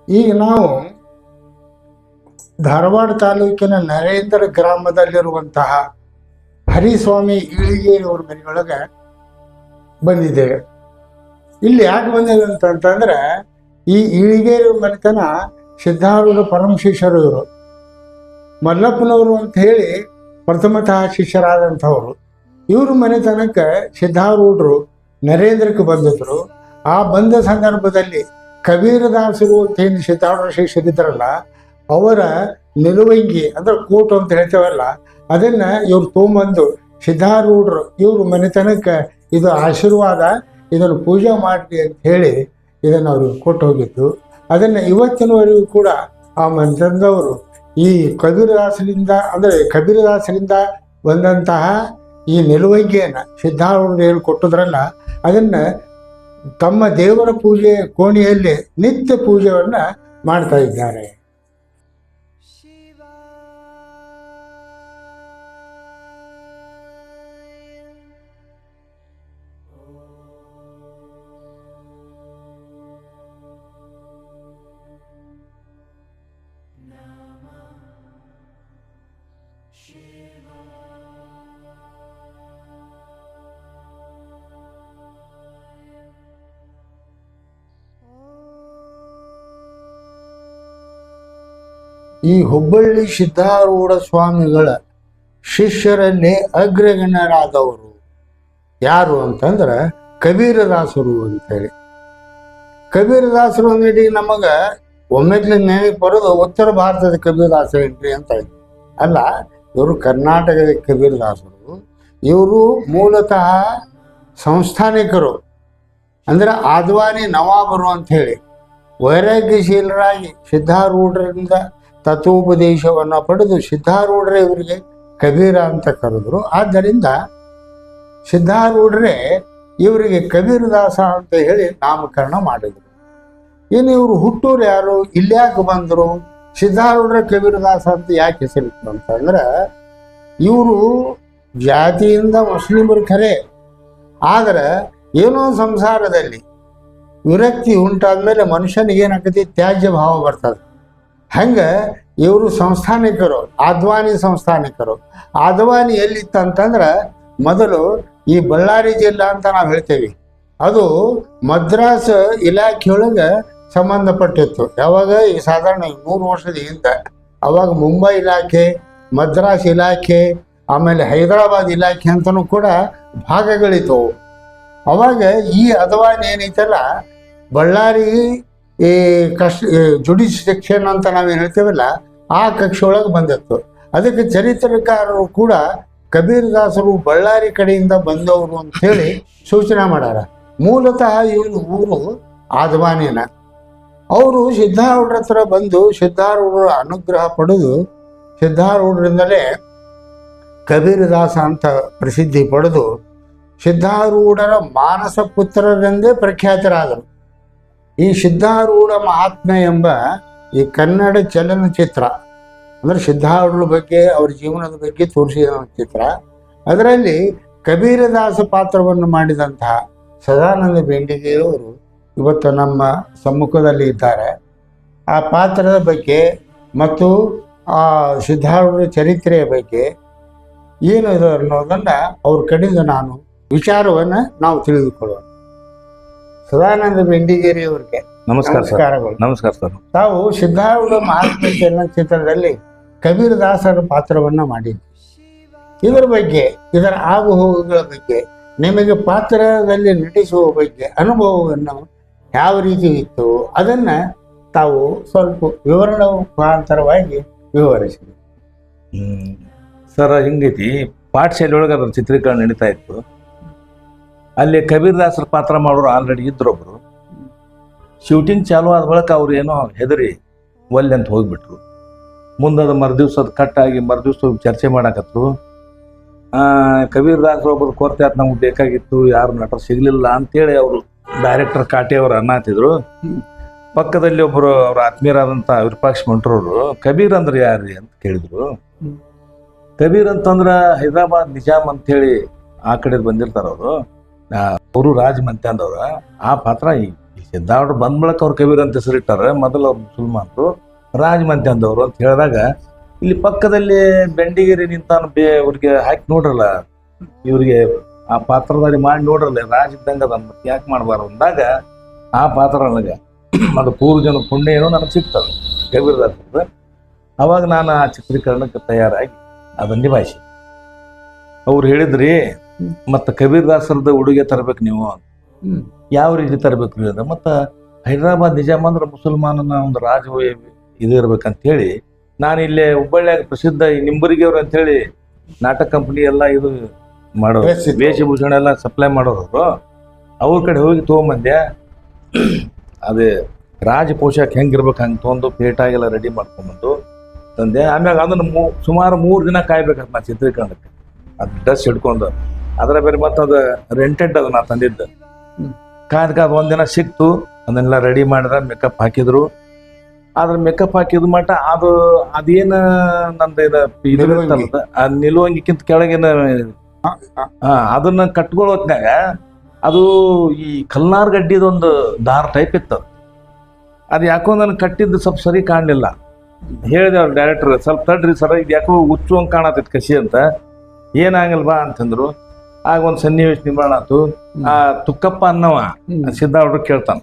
D: ಈಗ ನಾವು ಧಾರವಾಡ ತಾಲೂಕಿನ ನರೇಂದ್ರ ಗ್ರಾಮದಲ್ಲಿರುವಂತಹ ಹರಿಸ್ವಾಮಿ ಇಳಿಗೇರಿಯವ್ರ ಮನೆಯೊಳಗೆ ಬಂದಿದ್ದೇವೆ. ಇಲ್ಲಿ ಯಾಕೆ ಬಂದಿದೆ ಅಂತಂತಂದ್ರೆ ಈ ಇಳಿಗೇರಿ ಮನೆತನ ಸಿದ್ಧಾರೂಢ ಪರಮ ಶಿಷ್ಯರು. ಇವರು ಮಲ್ಲಪ್ಪನವರು ಅಂತ ಹೇಳಿ ಪ್ರಥಮತಃ ಶಿಷ್ಯರಾದಂಥವ್ರು. ಇವ್ರ ಮನೆತನಕ್ಕೆ ಸಿದ್ಧಾರೂಢರು ನರೇಂದ್ರಕ್ಕೆ ಬಂದಿದ್ರು. ಆ ಬಂದ ಸಂದರ್ಭದಲ್ಲಿ ಕಬೀರದಾಸರು ಅಂತ ಏನು ಸಿದ್ಧಾರೂಢ ಶಿಷ್ಯರಿದ್ರಲ್ಲ, ಅವರ ನಿಲುವಂಗಿ ಅಂದ್ರೆ ಕೋಟು ಅಂತ ಹೇಳ್ತೇವಲ್ಲ, ಅದನ್ನ ಇವ್ರು ತೊಗೊಂಬಂದು ಸಿದ್ಧಾರೂಢರು ಇವ್ರ ಮನೆತನಕ್ಕೆ ಇದು ಆಶೀರ್ವಾದ, ಇದನ್ನು ಪೂಜೆ ಮಾಡಿ ಅಂತ ಹೇಳಿ ಇದನ್ನು ಅವ್ರಿಗೆ ಕೊಟ್ಟು ಹೋಗಿತ್ತು. ಅದನ್ನು ಇವತ್ತಿನವರೆಗೂ ಕೂಡ ಆ ಮನೆತನದವರು ಈ ಕಬೀರದಾಸರಿಂದ ಬಂದಂತಹ ಈ ನಿಲುವಂಗಿಯನ್ನು ಸಿದ್ಧಾರೂಢರು ಹೇಳಿಕೊಟ್ಟದ್ರಲ್ಲ, ಅದನ್ನು ತಮ್ಮ ದೇವರ ಪೂಜೆ ಕೋಣೆಯಲ್ಲಿ ನಿತ್ಯ ಪೂಜೆಯನ್ನು ಮಾಡ್ತಾ ಇದ್ದಾರೆ. ಈ ಹುಬ್ಬಳ್ಳಿ ಸಿದ್ಧಾರೂಢ ಸ್ವಾಮಿಗಳ ಶಿಷ್ಯರಲ್ಲಿ ಅಗ್ರಗಣ್ಯರಾದವರು ಯಾರು ಅಂತಂದ್ರೆ ಕಬೀರದಾಸರು ಅಂತೇಳಿ. ಕಬೀರದಾಸರು ಅಂಗಡಿ ನಮಗ ಒಮ್ಮೆಗ್ಲೆ ನೆನಪು ಬರೋದು ಉತ್ತರ ಭಾರತದ ಕಬೀರದಾಸರು ಏನ್ರಿ ಅಂತ ಇದೆ. ಅಲ್ಲ, ಇವರು ಕರ್ನಾಟಕದ ಕಬೀರದಾಸರು. ಇವರು ಮೂಲತಃ ಸಂಸ್ಥಾನಿಕರು, ಅಂದ್ರೆ ಆದ್ವಾನಿ ನವಾಬರು ಅಂತ ಹೇಳಿ ವೈರಾಗ್ಯಶೀಲರಾಗಿ ಸಿದ್ಧಾರೂಢರಿಂದ ತತ್ವೋಪದೇಶವನ್ನು ಪಡೆದು ಸಿದ್ಧಾರೂಢರೇ ಇವರಿಗೆ ಕಬೀರ ಅಂತ ಕರೆದ್ರು. ಆದ್ದರಿಂದ ಸಿದ್ಧಾರೂಢರೇ ಇವರಿಗೆ ಕಬೀರದಾಸ ಅಂತ ಹೇಳಿ ನಾಮಕರಣ ಮಾಡಿದರು. ಇನ್ನು ಇವರು ಹುಟ್ಟೂರು ಯಾರು, ಇಲ್ಯಾಕೆ ಬಂದರು, ಸಿದ್ಧಾರೂಢರ ಕಬೀರದಾಸ ಅಂತ ಯಾಕೆ ಹೆಸರಿತ್ತು ಅಂತಂದ್ರೆ, ಇವರು ಜಾತಿಯಿಂದ ಮುಸ್ಲಿಮರು ಖರೆ, ಆದ್ರೆ ಏನೋ ಸಂಸಾರದಲ್ಲಿ ವಿರಕ್ತಿ ಉಂಟಾದ್ಮೇಲೆ ಮನುಷ್ಯನಿಗೆ ಏನಾಗ್ತೈತಿ, ತ್ಯಾಜ್ಯ ಭಾವ ಬರ್ತದೆ. ಹಂಗೆ ಇವರು ಸಂಸ್ಥಾನಿಕರು, ಆದ್ವಾನಿ ಸಂಸ್ಥಾನಿಕರು. ಆದ್ವಾನಿ ಎಲ್ಲಿತ್ತಂತಂದ್ರೆ ಮೊದಲು ಈ ಬಳ್ಳಾರಿ ಜಿಲ್ಲಾ ಅಂತ ನಾವು ಹೇಳ್ತೇವೆ, ಅದು ಮದ್ರಾಸ್ ಇಲಾಖೆಯೊಳಗೆ ಸಂಬಂಧಪಟ್ಟಿತ್ತು. ಯಾವಾಗ ಈ ಸಾಧಾರಣ 100 ವರ್ಷದ ಹಿಂದೆ, ಅವಾಗ ಮುಂಬೈ ಇಲಾಖೆ, ಮದ್ರಾಸ್ ಇಲಾಖೆ, ಆಮೇಲೆ ಹೈದರಾಬಾದ್ ಇಲಾಖೆ ಅಂತಲೂ ಕೂಡ ಭಾಗಗಳಿದ್ದವು. ಅವಾಗ ಈ ಅದ್ವಾನಿ ಏನೈತಲ್ಲ, ಬಳ್ಳಾರಿ ಈ ಜುಡಿಷ್ ಸೆಕ್ಷನ್ ಅಂತ ನಾವೇನು ಹೇಳ್ತೇವಲ್ಲ, ಆ ಕಕ್ಷೆ ಒಳಗೆ ಬಂದಿತ್ತು. ಅದಕ್ಕೆ ಚರಿತ್ರಕಾರರು ಕೂಡ ಕಬೀರದಾಸರು ಬಳ್ಳಾರಿ ಕಡೆಯಿಂದ ಬಂದವರು ಅಂತ ಹೇಳಿ ಸೂಚನೆ ಮಾಡ್ಯಾರ. ಮೂಲತಃ ಇವನು ಊರು ಆದ್ವಾನಿನ. ಅವರು ಸಿದ್ಧಾರೂಢರ ಹತ್ರ ಬಂದು ಸಿದ್ಧಾರೂಢರ ಅನುಗ್ರಹ ಪಡೆದು ಸಿದ್ಧಾರೂಢರಿಂದಲೇ ಕಬೀರದಾಸ ಅಂತ ಪ್ರಸಿದ್ಧಿ ಪಡೆದು ಸಿದ್ಧಾರೂಢರ ಮಾನಸ ಪುತ್ರರೆಂದೇ ಪ್ರಖ್ಯಾತರಾದರು. ಈ ಸಿದ್ಧಾರೂಢ ಮಹಾತ್ಮೆ ಎಂಬ ಈ ಕನ್ನಡ ಚಲನಚಿತ್ರ, ಅಂದರೆ ಸಿದ್ಧಾರೂಢರ ಬಗ್ಗೆ ಅವ್ರ ಜೀವನದ ಬಗ್ಗೆ ತೋರಿಸಿದ ಚಿತ್ರ, ಅದರಲ್ಲಿ ಕಬೀರದಾಸ ಪಾತ್ರವನ್ನು ಮಾಡಿದಂತಹ ಸದಾನಂದ ಬೆಂಡಿಗೆಯವರು ಇವತ್ತು ನಮ್ಮ ಸಮ್ಮುಖದಲ್ಲಿ ಇದ್ದಾರೆ. ಆ ಪಾತ್ರದ ಬಗ್ಗೆ ಮತ್ತು ಆ ಸಿದ್ಧಾರೂಢರ ಚರಿತ್ರೆಯ ಬಗ್ಗೆ ಏನು ಇದು ಅನ್ನೋದನ್ನು ಅವ್ರ ಕಡೆಯಿಂದ ನಾನು ವಿಚಾರವನ್ನು ನಾವು ತಿಳಿದುಕೊಳ್ಳೋಣ. ಸದಾನಂದ ಬೆಂಡಿಗೇರಿ ಅವರಿಗೆ ನಮಸ್ಕಾರಗಳು.
E: ನಮಸ್ಕಾರ ಸರ್.
D: ತಾವು ಸಿದ್ಧಾರೂಢ ಮಹಾತ್ಮೆ ಚಲನಚಿತ್ರದಲ್ಲಿ ಕಬೀರದಾಸರ ಪಾತ್ರವನ್ನ ಮಾಡಿದ್ವಿ. ಇದರ ಬಗ್ಗೆ, ಇದರ ಆಗು ಹೋಗುಗಳ ಬಗ್ಗೆ, ನಿಮಗೆ ಪಾತ್ರದಲ್ಲಿ ನಟಿಸುವ ಬಗ್ಗೆ ಅನುಭವವನ್ನು ಯಾವ ರೀತಿ ಇತ್ತು ಅದನ್ನ ತಾವು ಸ್ವಲ್ಪ ವಿವರಣಾ ಮುಖಾಂತರವಾಗಿ ವಿವರಿಸಿ.
E: ಸರ್, ಹಿಂಗೈತಿ, ಪಾಠಶಾಲೆ ಒಳಗೆ ಅದ್ರ ಚಿತ್ರೀಕರಣ ನಡೀತಾ ಇತ್ತು. ಅಲ್ಲಿ ಕಬೀರದಾಸರ ಪಾತ್ರ ಮಾಡೋರು ಆಲ್ರೆಡಿ ಇದ್ರೊಬ್ರು. ಶೂಟಿಂಗ್ ಚಾಲು ಆದ ಬಳಿಕ ಅವ್ರು ಏನೋ ಹೆದರಿ ಒಲ್ಲೆ ಅಂತ ಹೋಗ್ಬಿಟ್ರು. ಮುಂದದ ಮರುದಿವ್ಸ ಅದು ಕಟ್ಟಾಗಿ ಮರುದಿವ್ಸ ಚರ್ಚೆ ಮಾಡಾಕತ್ರು. ಕಬೀರದಾಸರು ಒಬ್ಬರು ಕೊರತೆ ಆಯ್ತು, ನಮ್ಗೆ ಬೇಕಾಗಿತ್ತು, ಯಾರು ನಟರು ಸಿಗ್ಲಿಲ್ಲ ಅಂತೇಳಿ ಅವರು ಡೈರೆಕ್ಟರ್ ಕಾಟೆ ಅವರು ಅನ್ನತ್ತಿದ್ರು. ಪಕ್ಕದಲ್ಲಿ ಒಬ್ಬರು ಅವ್ರ ಆತ್ಮೀಯರಾದಂಥ ವಿರೂಪಾಕ್ಷ ಮಂಟ್ರವರು ಕಬೀರ್ ಅಂದ್ರೆ ಯಾರು ಅಂತ ಕೇಳಿದ್ರು. ಕಬೀರ್ ಅಂತಂದ್ರ ಹೈದರಾಬಾದ್ ನಿಜಾಮ್ ಅಂತೇಳಿ ಆ ಕಡೆ ಬಂದಿರ್ತಾರ ಅವರು ರಾಜ್ ಮಂತ್ಯಾಂದವ್ರ. ಆ ಪಾತ್ರ ಈ ಸಿದ್ಧಾರೂಢರು ಬಂದ ಬಳಕ ಅವ್ರು ಕಬೀರ್ ಅಂತ ಹೆಸರಿಟ್ಟಾರ. ಮೊದಲು ಅವ್ರು ಮುಸಲ್ಮಾನರು, ರಾಜ್ ಮಂತ್ಯಾಂದವ್ರು ಅಂತ ಹೇಳಿದಾಗ ಇಲ್ಲಿ ಪಕ್ಕದಲ್ಲಿ ಬೆಂಡಿಗೇರಿ ನಿಂತಾನು ಅವ್ರಿಗೆ ಹಾಕಿ ನೋಡ್ರಲ್ಲ, ಇವ್ರಿಗೆ ಆ ಪಾತ್ರಧಾರಿ ಮಾಡಿ ನೋಡ್ರಲ್ಲ, ರಾಜ್ ಇದ್ದಂಗ ಅದನ್ನ ಮತ್ತೆ ಯಾಕೆ ಮಾಡಬಾರ್ದು ಅಂದಾಗ ಆ ಪಾತ್ರ ನನಗೆ ಅದು ಪೂರ್ವಜನ ಪುಣ್ಯ ಏನೋ ನನಗೆ ಸಿಗ್ತದೆ ಕಬೀರದಾಸರ. ಅವಾಗ ನಾನು ಆ ಚಿತ್ರೀಕರಣಕ್ಕೆ ತಯಾರಾಗಿ ಅದನ್ನ ನಿಭಾಯಿಸಿ. ಅವ್ರು ಹೇಳಿದ್ರಿ, ಮತ್ತು ಕಬೀರದಾಸರದ ಉಡುಗೆ ತರಬೇಕು ನೀವು, ಯಾವ ರೀತಿ ತರಬೇಕು ರೀ ಅಂದ್ರೆ, ಮತ್ತು ಹೈದರಾಬಾದ್ ನಿಜಾಮ್ ಅಂದ್ರೆ ಮುಸಲ್ಮಾನನ ಒಂದು ರಾಜ ಇದು ಇರ್ಬೇಕಂತೇಳಿ ನಾನು ಇಲ್ಲೇ ಹುಬ್ಬಳ್ಳಿಯಾಗ ಪ್ರಸಿದ್ಧ ಈ ನಿಂಬರಿಗೆಯವ್ರು ಅಂತೇಳಿ ನಾಟಕ ಕಂಪ್ನಿ ಎಲ್ಲ ಇದು ಮಾಡೋರು, ವೇಷಭೂಷಣ ಎಲ್ಲ ಸಪ್ಲೈ ಮಾಡೋರು. ಅವ್ರ ಕಡೆ ಹೋಗಿ ತೊಗೊಂಬಂದೆ. ಅದೇ ರಾಜ ಪೋಷಾಕ ಹೆಂಗಿರ್ಬೇಕು ಹಂಗೆ ತೊಗೊಂಡು ಪೇಟಾಗೆಲ್ಲ ರೆಡಿ ಮಾಡ್ಕೊಂಬಂದು ತಂದೆ. ಆಮ್ಯಾಗ ಅದನ್ನು ಸುಮಾರು 3 ದಿನ ಕಾಯ್ಬೇಕಂತ ನಾ ಚಿತ್ರೀಕರಣಕ್ಕೆ. ಅದು ಡ್ರೆಸ್ ಹಿಡ್ಕೊಂಡು ಅದರ ಬೇರೆ ಮತ್ತು ಅದು ರೆಂಟೆಡ್ ಅದು ನಾ ತಂದಿದ್ದೆ. ಕಾಯ್ದು ಒಂದಿನ ಸಿಕ್ತು, ಅದನ್ನೆಲ್ಲ ರೆಡಿ ಮಾಡಿದ್ರೆ ಮೇಕಪ್ ಹಾಕಿದ್ರು. ಆದ್ರೆ ಮೇಕಪ್ ಹಾಕಿದ ಮಟ್ಟ ಅದೇನು ನಂದು ಇದು ಆ ನಿಲುವಂಗಿಕ್ಕಿಂತ ಕೆಳಗಿನ ಅದನ್ನ ಕಟ್ಕೊಳ್ಳೋ ಹೊತ್ನ್ಯಾಗ ಅದು ಈ ಕಲ್ನಾರ್ ಗಡ್ಡಿದೊಂದು ದಾರ ಟೈಪ್ ಇತ್ತು. ಅದು ಯಾಕೋ ನನಗೆ ಕಟ್ಟಿದ್ದು ಸ್ವಲ್ಪ ಸರಿ ಕಾಣಲಿಲ್ಲ. ಹೇಳಿದೆ ಅವ್ರು ಡೈರೆಕ್ಟರ್, ಸ್ವಲ್ಪ ತಡ್ರಿ ಸರ, ಇದು ಯಾಕೋ ಹುಚ್ಚುವಂಗೆ ಕಾಣತೈತಿ ಕಸಿ ಅಂತ. ಏನಾಗಲ್ವಾ ಅಂತಂದ್ರು. ಆಗ ಒಂದು ಸನ್ನಿವೇಶ ನಿರ್ಮಾಣ ಆಯ್ತು. ಆ ತುಕ್ಕಪ್ಪ ಅನ್ನವ ಸಿದ್ಧಾರೂಢರು ಕೇಳ್ತಾನ,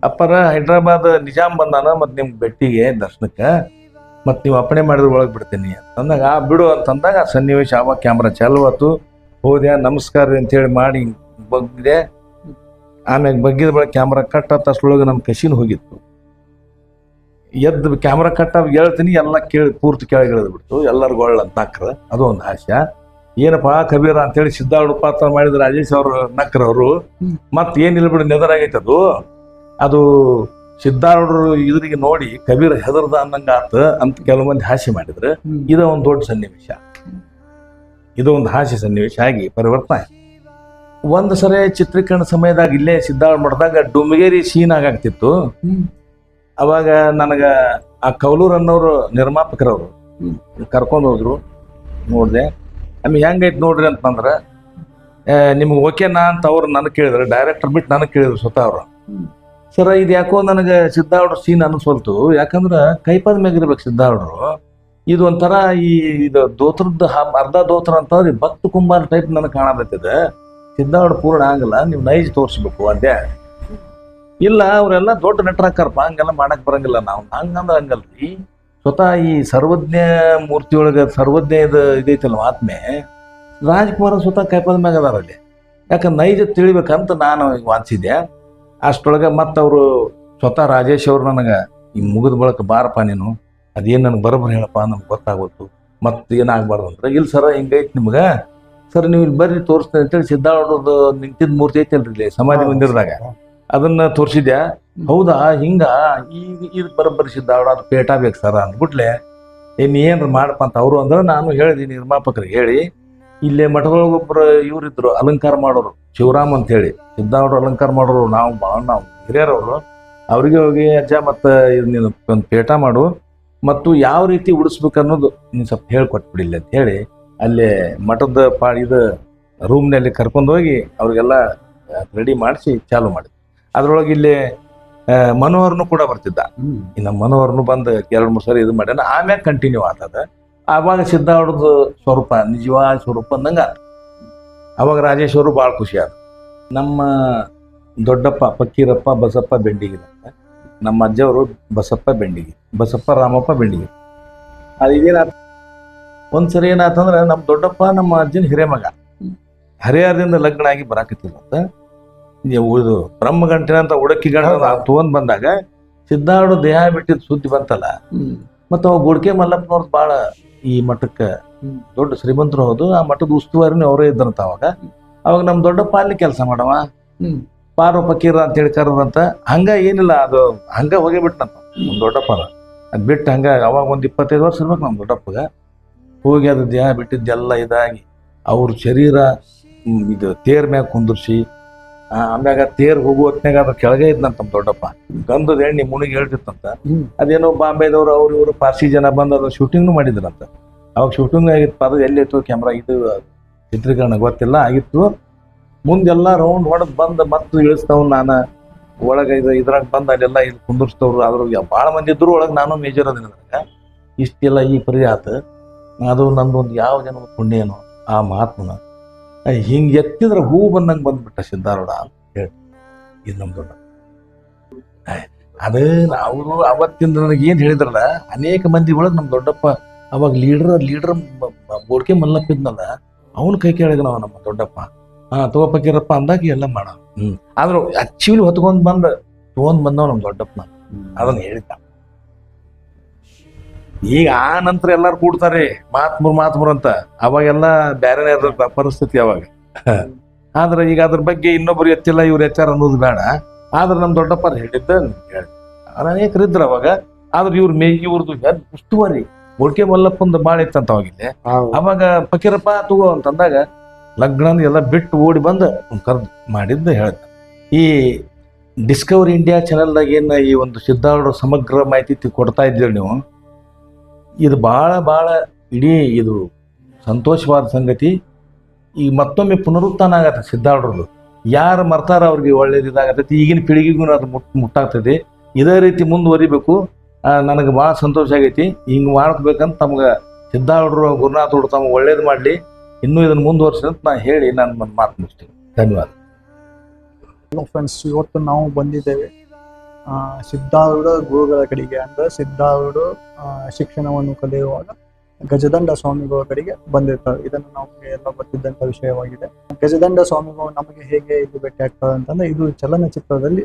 E: ಅಪ್ಪರ ಹೈದ್ರಾಬಾದ್ ನಿಜಾಮ್ ಬಂದಾನ ಮತ್ತು ನಿಮ್ಗೆ ಬೆಟ್ಟಿಗೆ ದರ್ಶನಕ್ಕೆ, ಮತ್ತು ನೀವು ಅಪ್ಪಣೆ ಮಾಡಿದ್ರೆ ಒಳಗೆ ಬಿಡ್ತೀನಿ ಅಂತಂದಾಗ ಬಿಡು ಅಂತಂದಾಗ ಆ ಸನ್ನಿವೇಶ ಆವಾಗ ಕ್ಯಾಮ್ರಾ ಚಾಲು ಆಯ್ತು. ಹೋದೆ, ನಮಸ್ಕಾರ ಅಂತೇಳಿ ಮಾಡಿ ಬಗ್ಗಿದೆ. ಆಮ್ಯಾಗ ಬಗ್ಗಿದ ಬಳಿಕ ಕ್ಯಾಮ್ರಾ ಕಟ್ ಅಂತ ಅಷ್ಟರೊಳಗೆ ನಮ್ಮ ಕಸಿನ ಹೋಗಿತ್ತು. ಎದ್ದು ಕ್ಯಾಮ್ರಾ ಕಟ್ ಹೇಳ್ತೀನಿ, ಎಲ್ಲ ಕೇಳಿ ಪೂರ್ತಿ ಕೆಳಗೆ ಇಳಿದು ಬಿಡ್ತು. ಎಲ್ಲರೂ ಗೊಳ್ಳ ಅಂತ ನಕ್ರ. ಅದು ಒಂದು ಹಾಸ್ಯ. ಏನಪ್ಪಾ ಕಬೀರ ಅಂತೇಳಿ ಸಿದ್ದಾರ್ಡ್ ಪಾತ್ರ ಮಾಡಿದ ರಾಜೇಶ್ ಅವರು ನಕ್ರವರು. ಮತ್ತೆ ಏನಿಲ್ಲ ಬಿಡು, ನೆದರಾಗೈತೆ ಅದು ಸಿದ್ದಾರ್ಡ್ರು ಇದ್ರಿಗೆ ನೋಡಿ ಕಬೀರ ಹೆದರ್ದ ಅನ್ನಂಗ ಆತ ಅಂತ ಕೆಲವು ಮಂದಿ ಹಾಸ್ಯ ಮಾಡಿದ್ರೆ, ಇದು ಒಂದು ದೊಡ್ಡ ಸನ್ನಿವೇಶ. ಇದು ಒಂದು ಹಾಸ್ಯ ಸನ್ನಿವೇಶ ಆಗಿ ಪರಿವರ್ತನೆ. ಒಂದು ಸರಿ ಚಿತ್ರೀಕರಣ ಸಮಯದಾಗ ಇಲ್ಲೇ ಸಿದ್ದಾರ್ಡ್ ಮಾಡಿದಾಗ ಡುಮ್ಗೇರಿ ಸೀನ್ ಆಗಾಗ್ತಿತ್ತು. ಅವಾಗ ನನಗ ಆ ಕೌಲೂರ್ ಅನ್ನೋರು ನಿರ್ಮಾಪಕರವರು ಕರ್ಕೊಂಡು ಹೋದ್ರು. ನೋಡಿದೆ, ಆಮೇಲೆ ಹೆಂಗೈತೆ ನೋಡ್ರಿ ಅಂತಂದ್ರೆ, ನಿಮ್ಗೆ ಓಕೆನಾ ಅಂತ ಅವ್ರು ನನಗೆ ಕೇಳಿದ್ರು. ಡೈರೆಕ್ಟರ್ ಬಿಟ್ಟು ನನಗೆ ಕೇಳಿದ್ರು ಸ್ವತಃ ಅವರು. ಸರ ಇದು ಯಾಕೋ ನನಗೆ ಸಿದ್ದಾರ್ಡ್ರು ಸೀನ್ ಅನಿಸ್ವಲ್ತು. ಯಾಕಂದ್ರೆ ಕೈಪಾದ ಮ್ಯಾಗಿರ್ಬೇಕು ಸಿದ್ದಾರ್ಡ್ರು. ಇದು ಒಂಥರ ಇದು ದೋತ್ರದ ಅರ್ಧ ದೋತ್ರ ಅಂತಂದ್ರೆ ಭಕ್ತ ಕುಂಬಾರ ಟೈಪ್ ನನಗೆ ಕಾಣಬತ್ತಿದೆ. ಸಿದ್ದಾರ್ಡ್ ಪೂರ್ಣ ಆಗಲ್ಲ, ನೀವು ನೈಜ್ ತೋರಿಸ್ಬೇಕು ಅಂದೆ. ಇಲ್ಲ ಅವರೆಲ್ಲ ದೊಡ್ಡ ನಟರಾಕರಪ್ಪ, ಹಂಗೆಲ್ಲ ಮಾಡಕ್ ಬರಂಗಿಲ್ಲ ನಾವು. ಹಂಗಂದ್ರೆ ಹಂಗಲ್ರಿ, ಸ್ವತಃ ಈ ಸರ್ವಜ್ಞ ಮೂರ್ತಿಯೊಳಗೆ ಸರ್ವಜ್ಞ ಇದೈತಲ್ಲ ಆತ್ಮೆ, ರಾಜ್ಕುಮಾರ್ ಸ್ವತಃ ಕೈಪಾದ ಮ್ಯಾಗ ಅದಾರಲ್ಲಿ. ಯಾಕಂದ್ರೆ ನೈಜ ತಿಳಿಬೇಕಂತ ನಾನು ವಾದಿಸಿದ್ದೆ. ಅಷ್ಟೊಳಗೆ ಮತ್ತವರು ಸ್ವತಃ ರಾಜೇಶ್ ಅವ್ರು ನನಗೆ ಈ ಮುಗಿದ ಬಳಕ ಬಾರಪ್ಪ ನೀನು, ಅದೇನು ನನಗೆ ಬರೋಬ್ಬರಿ ಹೇಳಪ್ಪ, ನಮ್ಗೆ ಗೊತ್ತಾಗೋತು, ಮತ್ತೆ ಏನಾಗಬಾರ್ದು ಅಂದ್ರೆ, ಇಲ್ಲ ಸರ ಹಿಂಗೈತಿ ನಿಮ್ಗೆ, ಸರ್ ನೀವು ಇಲ್ಲಿ ಬರ್ರಿ ತೋರಿಸ್ತೇನೆ ಅಂತೇಳಿ ಸಿದ್ದಾರ್ಡ್ರದ್ದು ನಿಂತಿದ್ದ ಮೂರ್ತಿ ಐತಲ್ರಿ ಇಲ್ಲಿ ಸಮಾಧಿ ಮಂದಿರದಾಗ, ಅದನ್ನ ತೋರಿಸಿದ್ಯಾ. ಹೌದಾ ಹಿಂಗ, ಈಗ ಇದು ಬರೋಬ್ಬರಿ ಸಿದ್ದಾರ್ಡ್, ಅದು ಪೇಟ ಬೇಕು ಸರ ಅಂದ್ಬಿಟ್ಲೆ, ಏನ್ರ ಮಾಡಪ್ಪ ಅಂತ ಅವರು ಅಂದ್ರೆ, ನಾನು ಹೇಳಿದೆ ನಿರ್ಮಾಪಕರಿಗೆ ಹೇಳಿ, ಇಲ್ಲೇ ಮಠದೊಳಗೊಬ್ಬರು ಇವರಿದ್ರು ಅಲಂಕಾರ ಮಾಡೋರು, ಶಿವರಾಮ್ ಅಂತ ಹೇಳಿ, ಸಿದ್ದಾರ್ಡ್ ಅಲಂಕಾರ ಮಾಡೋರು. ನಾವು ಹಿರಿಯರವರು, ಅವ್ರಿಗೆ ಹೋಗಿ ಅಜ್ಜ ಮತ್ತೆ ಇದು ನೀನು ಒಂದು ಪೇಟ ಮಾಡು, ಮತ್ತು ಯಾವ ರೀತಿ ಉಡಿಸ್ಬೇಕು ಅನ್ನೋದು ನೀನು ಸ್ವಲ್ಪ ಹೇಳ್ಕೊಟ್ಬಿಡಿಲ್ಲ ಅಂತ ಹೇಳಿ ಅಲ್ಲೇ ಮಠದ ಇದು ರೂಮ್ನಲ್ಲಿ ಕರ್ಕೊಂಡು ಹೋಗಿ ಅವ್ರಿಗೆಲ್ಲ ರೆಡಿ ಮಾಡಿಸಿ ಚಾಲು ಮಾಡಿದ್ರು. ಅದ್ರೊಳಗೆ ಇಲ್ಲಿ ಮನೋಹರ್ನು ಕೂಡ ಬರ್ತಿದ್ದ. ಇನ್ನು ಮನೋಹರ್ನು ಬಂದು 2-3 ಸರಿ ಇದು ಮಾಡ್ಯಾನ. ಆಮ್ಯಾಗ ಕಂಟಿನ್ಯೂ ಆಗ್ತದ. ಆವಾಗ ಸಿದ್ದಾರ್ಡ್ದು ಸ್ವರೂಪ ನಿಜವಾದ ಸ್ವರೂಪ ಅಂದಂಗ ಆತ. ಅವಾಗ ರಾಜೇಶ್ ಅವರು ಭಾಳ ಖುಷಿ ಆದ. ನಮ್ಮ ದೊಡ್ಡಪ್ಪ ಫಕೀರಪ್ಪ ಬಸಪ್ಪ ಬೆಂಡಿಗಿ ಅಂತ, ನಮ್ಮ ಅಜ್ಜವರು ಬಸಪ್ಪ ಬೆಂಡಿಗಿ, ಬಸಪ್ಪ ರಾಮಪ್ಪ ಬೆಂಡಿಗಿ. ಅದು ಇದೇನಾತ, ಒಂದ್ಸರಿ ಏನಾತಂದ್ರೆ ನಮ್ಮ ದೊಡ್ಡಪ್ಪ ನಮ್ಮ ಅಜ್ಜನ ಹಿರೇಮಗ ಹರಿಹರದಿಂದ ಲಗ್ನ ಆಗಿ ಬರಾಕತ್ತಿಲ್ಲ. ಇದು ಬ್ರಹ್ಮಗಂಟಿನ ಅಂತ ಉಡಕ್ಕಿ ಗಂಟ ತಗೊಂಡ್ ಬಂದಾಗ ಸಿದ್ದಾರ್ಡ್ ದೇಹ ಬಿಟ್ಟಿದ್ ಸುದ್ದಿ ಬಂತಲ್ಲ. ಮತ್ತ ಅವ ಗುಡ್ಕೆ ಮಲ್ಲಪ್ಪನವ್ರದ್ದು ಭಾಳ ಈ ಮಠಕ್ಕೆ ದೊಡ್ಡ ಶ್ರೀಮಂತರು ಹೌದು. ಆ ಮಠದ ಉಸ್ತುವಾರಿನೂ ಅವರೇ ಇದ್ರಂತ. ಅವಾಗ ನಮ್ ದೊಡ್ಡಪ್ಪ ಅಲ್ಲಿ ಕೆಲಸ ಮಾಡವ, ಪಾರು ಫಕೀರ ಅಂತ ಹೇಳಿ ಕರೆದಂತ. ಹಂಗ ಏನಿಲ್ಲ, ಅದು ಹಂಗ ಹೋಗಿಬಿಟ್ನಂತ ನಮ್ ದೊಡ್ಡಪ್ಪನ. ಅದ್ ಬಿಟ್ಟು ಹಂಗ ಅವಾಗ ಒಂದ್ 25 ವರ್ಷ ಇರ್ಬೇಕು ನಮ್ ದೊಡ್ಡಪ್ಪಗ. ಹೋಗಿ ಅದು ದೇಹ ಬಿಟ್ಟಿದ್ದೆಲ್ಲ ಇದಾಗಿ ಅವ್ರ ಶರೀರ ಇದು ತೇರ್ ಮ್ಯಾಗ ಕುಂದಿರ್ಸಿ, ಆಮ್ಯಾಗ ತೇರ್ ಹೋಗುವ ಹೊತ್ನಾಗ ಅದ್ರ ಕೆಳಗೆ ಇದ್ನಂತ ನಮ್ಮ ದೊಡ್ಡಪ್ಪ. ಗಂಧದ ಎಣ್ಣೆ ಮುಣಿಗೆ ಹೇಳ್ತಿತ್ತಂತ. ಅದೇನೋ ಬಾಂಬೆದವ್ರು ಅವ್ರು ಇವರು ಪಾರ್ಸಿ ಜನ ಬಂದು ಅದ್ರ ಶೂಟಿಂಗ್ನು ಮಾಡಿದ್ರಂತ. ಅವಾಗ ಶೂಟಿಂಗ್ ಆಗಿತ್ತು. ಅದು ಎಲ್ಲಿತ್ತು ಕ್ಯಾಮ್ರಾ, ಇದು ಚಿತ್ರೀಕರಣ ಗೊತ್ತಿಲ್ಲ, ಆಗಿತ್ತು. ಮುಂದೆಲ್ಲ ರೌಂಡ್ ಹೊಡೆದ್ ಬಂದು ಮತ್ತೆ ಇಳಿಸ್ತಾವ್. ನಾನು ಒಳಗೆ ಇದ್ರಾಗ ಬಂದು ಅಲ್ಲೆಲ್ಲ ಇದು ಕುಂದಿರ್ಸ್ತವ್ರು. ಅದ್ರಾಗ ಭಾಳ ಮಂದಿ ಇದ್ರು, ಒಳಗೆ ನಾನು ಮೇಜರ್ ಅದ್ರಾಗ. ಇಷ್ಟೆಲ್ಲ ಈ ಪರಿ ಆತ. ಅದು ನಂದೊಂದು ಯಾವ ಜನ ಪುಣ್ಯ ಏನೋ ಆ ಮಹಾತ್ಮನ ಹಿಂಗೆ ಎತ್ತಿದ್ರೆ ಹೂ ಬಂದಂಗೆ ಬಂದ್ಬಿಟ್ಟ ಸಿದ್ದಾರ್ಡ ಅಂತ ಹೇಳಿ. ಇದು ನಮ್ಮ ದೊಡ್ಡ ಅದೇ ಅವರು ಅವತ್ತಿಂದ ನನಗೆ ಏನು ಹೇಳಿದ್ರಲ್ಲ, ಅನೇಕ ಮಂದಿ ಒಳಗೆ ನಮ್ಮ ದೊಡ್ಡಪ್ಪ ಅವಾಗ ಲೀಡರ್ ಬೋಡ್ಕೆ ಮಲ್ಲಪ್ಪ ಇದ್ನಲ್ಲ, ಅವನ ಕೈ ಕೆಳಗೆ ನಾವು ನಮ್ಮ ದೊಡ್ಡಪ್ಪ ತಗೋಪಕ್ಕಿರಪ್ಪ ಅಂದಾಗ ಎಲ್ಲ ಮಾಡ. ಆದ್ರೂ ಆಕ್ಚುಲಿ ಹೊತ್ಕೊಂಡ್ ಬಂದವ್ ನಮ್ಮ ದೊಡ್ಡಪ್ಪನ, ಅದನ್ನ ಹೇಳಿದ್ದ. ಈಗ ಆ ನಂತರ ಎಲ್ಲಾರು ಕೂಡ್ತಾರೆ ಮಾತ್ಮರು ಅಂತ. ಅವಾಗೆಲ್ಲ ಬೇರೆನೇ ಇರ್ತ ಪರಿಸ್ಥಿತಿ ಅವಾಗ. ಆದ್ರೆ ಈಗ ಅದ್ರ ಬಗ್ಗೆ ಇನ್ನೊಬ್ರು ಎತ್ತಿಲ್ಲ, ಇವ್ರು ಎಚ್ಚಾರ ಅನ್ನೋದು ಬೇಡ. ಆದ್ರೆ ನಮ್ ದೊಡ್ಡಪ್ಪ ಹೇಳಿದ್ದ ಅನೇಕರಿದ್ರು ಅವಾಗ. ಆದ್ರೆ ಇವ್ರದ್ದು ಉಸ್ತುವಾರಿ ಬೋಡ್ಕೆ ಮಲ್ಲಪ್ಪಂದು ಬಾಳ ಇತ್ತಂತ ಅವಾಗಿಲ್ಲೇ. ಅವಾಗ ಫಕೀರಪ್ಪ ತಗೋ ಅಂತಂದಾಗ ಲಗ್ನ ಎಲ್ಲ ಬಿಟ್ಟು ಓಡಿ ಬಂದು ಕರೆದು ಮಾಡಿದ್ದು ಹೇಳ್ದ. ಈ ಡಿಸ್ಕವರಿ ಇಂಡಿಯಾ ಚಾನೆಲ್ದಾಗ ಏನು ಈ ಒಂದು ಸಿದ್ದಾರ್ಡ್ ಸಮಗ್ರ ಮಾಹಿತಿ ಕೊಡ್ತಾ ಇದ್ದೀರಿ ನೀವು, ಇದು ಭಾಳ ಇಡೀ ಇದು ಸಂತೋಷವಾದ ಸಂಗತಿ. ಈಗ ಮತ್ತೊಮ್ಮೆ ಪುನರುತ್ಥಾನ ಆಗತ್ತೆ ಸಿದ್ದಾರ್ಡ್ರದ್ದು. ಯಾರು ಮರ್ತಾರ ಅವ್ರಿಗೆ ಒಳ್ಳೇದಿದಾಗತ್ತೈತಿ. ಈಗಿನ ಪೀಳಿಗೆಗೂ ಅದು ಮುಟ್ಟಾಗ್ತೈತಿ. ಇದೇ ರೀತಿ ಮುಂದುವರಿಬೇಕು. ನನಗೆ ಭಾಳ ಸಂತೋಷ ಆಗೈತಿ. ಹಿಂಗೆ ಮಾಡ್ಬೇಕಂತ ತಮ್ಗೆ ಸಿದ್ದಾರ್ಡ್ರು ಗುರುನಾಥರು ತಮ್ಗೆ ಒಳ್ಳೇದು ಮಾಡಲಿ, ಇನ್ನೂ ಇದನ್ನು ಮುಂದುವರ್ಸಿ ಅಂತ ನಾನು ಹೇಳಿ ನಾನು ಒಂದು ಮಾತು ಮುಗಿಸ್ತೀನಿ. ಧನ್ಯವಾದ.
A: ಫ್ರೆಂಡ್ಸ್, ಇವತ್ತು ನಾವು ಬಂದಿದ್ದೇವೆ ಸಿದ್ದಾರ್ಡ್ ಗುರುಗಳ ಕಡೆಗೆ. ಅಂದ್ರೆ ಸಿದ್ದಾರ್ಡ್ ಶಿಕ್ಷಣವನ್ನು ಕಲಿಯುವಾಗ ಗಜದಂಡ ಸ್ವಾಮಿಗಳ ಕಡೆಗೆ ಬಂದಿರ್ತಾರೆ. ಇದನ್ನು ನಮಗೆ ಎಲ್ಲ ಗೊತ್ತಿದ್ದಂತ ವಿಷಯವಾಗಿದೆ. ಗಜದಂಡ ಸ್ವಾಮಿಗಳು ನಮಗೆ ಹೇಗೆ ಇಲ್ಲಿ ಭೇಟಿ ಆಗ್ತದೆ ಅಂತಂದ್ರೆ, ಇದು ಚಲನಚಿತ್ರದಲ್ಲಿ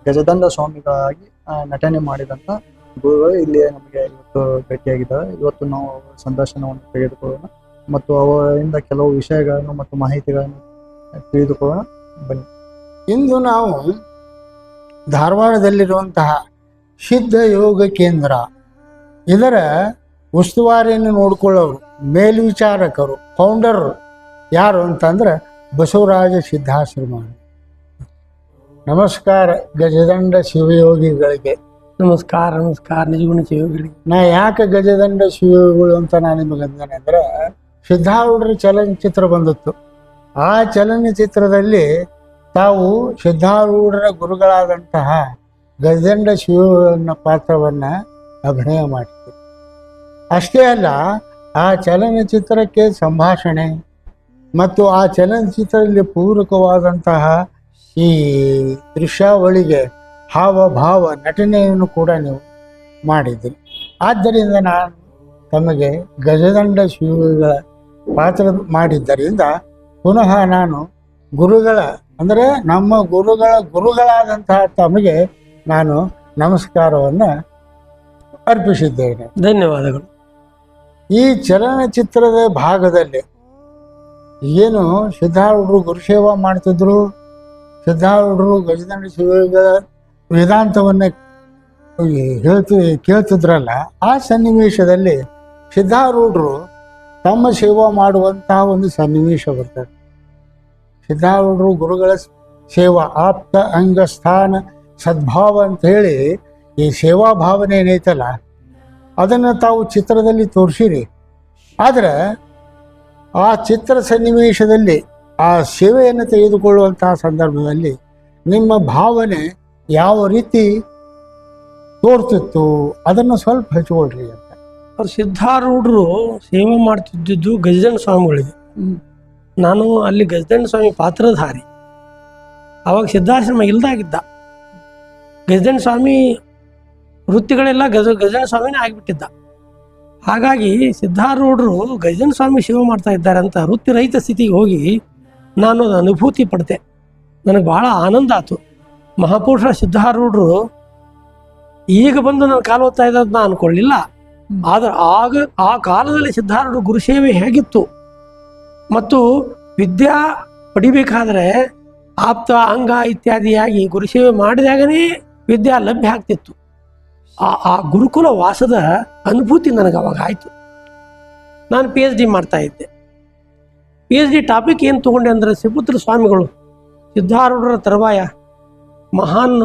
A: ಗಜದಂಡ ಸ್ವಾಮಿಗಳಾಗಿ ನಟನೆ ಮಾಡಿದಂತ ಗುರುಗಳು ಇಲ್ಲಿ ನಮಗೆ ಇವತ್ತು ಭೇಟಿಯಾಗಿದ್ದಾರೆ. ಇವತ್ತು ನಾವು ಸಂದರ್ಶನವನ್ನು ತೆಗೆದುಕೊಳ್ಳೋಣ ಮತ್ತು ಅವರಿಂದ ಕೆಲವು ವಿಷಯಗಳನ್ನು ಮತ್ತು ಮಾಹಿತಿಗಳನ್ನು ತಿಳಿದುಕೊಳ್ಳೋಣ ಬನ್ನಿ.
D: ಇಂದು ನಾವು ಧಾರವಾಡದಲ್ಲಿರುವಂತಹ ಸಿದ್ಧ ಯೋಗ ಕೇಂದ್ರ ಇದರ ಉಸ್ತುವಾರಿಯನ್ನು ನೋಡಿಕೊಳ್ಳೋರು, ಮೇಲ್ವಿಚಾರಕರು, ಫೌಂಡರ್ ಯಾರು ಅಂತಂದ್ರೆ ಬಸವರಾಜ ಸಿದ್ಧಾಶ್ರಮ. ನಮಸ್ಕಾರ ಗಜದಂಡ ಶಿವಯೋಗಿಗಳಿಗೆ.
B: ನಮಸ್ಕಾರ ನಮಸ್ಕಾರ ನಿಜಗುಣ ಶಿವಯೋಗಿಗಳಿಗೆ.
D: ನಾ ಯಾಕೆ ಗಜದಂಡ ಶಿವಯೋಗಿಗಳು ಅಂತ ನಾನು ನಿಮಗೆ ಅಂದೇನೆ ಅಂದ್ರೆ, ಸಿದ್ಧಾರೂಢರ ಚಲನಚಿತ್ರ ಬಂದಿತ್ತು. ಆ ಚಲನಚಿತ್ರದಲ್ಲಿ ತಾವು ಸಿದ್ಧಾರೂಢರ ಗುರುಗಳಾದಂತಹ ಗಜದಂಡ ಶಿವಯೋಗಿಗಳ ಪಾತ್ರವನ್ನು ಅಭಿನಯ ಮಾಡಿದ್ರು. ಅಷ್ಟೇ ಅಲ್ಲ, ಆ ಚಲನಚಿತ್ರಕ್ಕೆ ಸಂಭಾಷಣೆ ಮತ್ತು ಆ ಚಲನಚಿತ್ರದಲ್ಲಿ ಪೂರಕವಾದಂತಹ ಈ ದೃಶ್ಯಾವಳಿಗೆ ಹಾವಭಾವ ನಟನೆಯನ್ನು ಕೂಡ ನೀವು ಮಾಡಿದ್ರಿ. ಆದ್ದರಿಂದ ನಾನು ತಮಗೆ ಗಜದಂಡ ಶಿವಗಳ ಪಾತ್ರ ಮಾಡಿದ್ದರಿಂದ ಪುನಃ ನಾನು ಗುರುಗಳ ಅಂದರೆ ನಮ್ಮ ಗುರುಗಳಾದಂತಹ ತಮಗೆ ನಾನು ನಮಸ್ಕಾರವನ್ನು ಅರ್ಪಿಸಿದ್ದೇನೆ.
B: ಧನ್ಯವಾದಗಳು.
D: ಈ ಚಲನಚಿತ್ರದ ಭಾಗದಲ್ಲಿ ಏನು ಸಿದ್ಧಾರೂಢರು ಗುರುಸೇವಾ ಮಾಡ್ತಿದ್ರು, ಸಿದ್ಧಾರೂಢರು ಗಜದಂಡ ಶಿವಗಳ ವೇದಾಂತವನ್ನು ಕೇಳ್ತಿದ್ರಲ್ಲ, ಆ ಸನ್ನಿವೇಶದಲ್ಲಿ ಸಿದ್ಧಾರೂಢರು ತಮ್ಮ ಸೇವಾ ಮಾಡುವಂತಹ ಒಂದು ಸನ್ನಿವೇಶ ಬರ್ತದೆ. ಸಿದ್ಧಾರೂಢರು ಗುರುಗಳ ಸೇವಾ ಆಪ್ತ ಅಂಗಸ್ಥಾನ ಸದ್ಭಾವ ಅಂತ ಹೇಳಿ ಈ ಸೇವಾ ಭಾವನೆ ಏನೈತಲ್ಲ, ಅದನ್ನು ತಾವು ಚಿತ್ರದಲ್ಲಿ ತೋರಿಸಿರಿ. ಆದರೆ ಆ ಚಿತ್ರ ಸನ್ನಿವೇಶದಲ್ಲಿ ಆ ಸೇವೆಯನ್ನು ತೆಗೆದುಕೊಳ್ಳುವಂತಹ ಸಂದರ್ಭದಲ್ಲಿ ನಿಮ್ಮ ಭಾವನೆ ಯಾವ ರೀತಿ ತೋರ್ತಿತ್ತು ಅದನ್ನು ಸ್ವಲ್ಪ ಹಚ್ಕೊಳ್ರಿ ಅಂತ.
B: ಅವ್ರು ಸಿದ್ಧಾರೂಢರು ಸೇವೆ ಮಾಡ್ತಿದ್ದಿದ್ದು ಗಜದಂಡ ಸ್ವಾಮಿಗಳಿಗೆ. ನಾನು ಅಲ್ಲಿ ಗಜದಂಡ ಸ್ವಾಮಿ ಪಾತ್ರಧಾರಿ. ಅವಾಗ ಸಿದ್ಧಾಶ್ರಮ ಇಲ್ದಾಗಿದ್ದ. ಗಜದಂಡ ಸ್ವಾಮಿ ವೃತ್ತಿಗಳೆಲ್ಲ ಗಜದಂಡ ಸ್ವಾಮಿನೇ ಆಗಿಬಿಟ್ಟಿದ್ದ. ಹಾಗಾಗಿ ಸಿದ್ಧಾರೂಢರು ಗಜದಂಡ ಸ್ವಾಮಿ ಸೇವೆ ಮಾಡ್ತಾ ಇದ್ದಾರೆ ಅಂತ ವೃತ್ತಿ ರಹಿತ ಸ್ಥಿತಿಗೆ ಹೋಗಿ ನಾನು ಅನುಭೂತಿ ಪಡ್ತೆ. ನನಗೆ ಭಾಳ ಆನಂದ ಆಯ್ತು. ಮಹಾಪುರುಷ ಸಿದ್ಧಾರೂಢರು ಈಗ ಬಂದು ನನ್ನ ಕಾಲು ಓದ್ತಾ ಇದ್ದ ನಾನು ಅನ್ಕೊಳ್ಳಿಲ್ಲ. ಆದ್ರೆ ಆ ಕಾಲದಲ್ಲಿ ಸಿದ್ಧಾರೂಢರು ಗುರುಸೇವೆ ಹೇಗಿತ್ತು ಮತ್ತು ವಿದ್ಯಾ ಪಡಿಬೇಕಾದ್ರೆ ಆಪ್ತ ಅಂಗ ಇತ್ಯಾದಿಯಾಗಿ ಗುರುಸೇವೆ ಮಾಡಿದಾಗನೇ ವಿದ್ಯಾ ಲಭ್ಯ ಆಗ್ತಿತ್ತು. ಆ ಗುರುಕುಲ ವಾಸದ ಅನುಭೂತಿ ನನಗೆ ಅವಾಗ ಆಯಿತು. ನಾನು PhD ಮಾಡ್ತಾ ಇದ್ದೆ. PhD ಟಾಪಿಕ್ ಏನು ತೊಗೊಂಡೆ ಅಂದರೆ, ಸಿಪುತ್ರ ಸ್ವಾಮಿಗಳು ಸಿದ್ಧಾರೂಢರ ತರುವಾಯ ಮಹಾನ್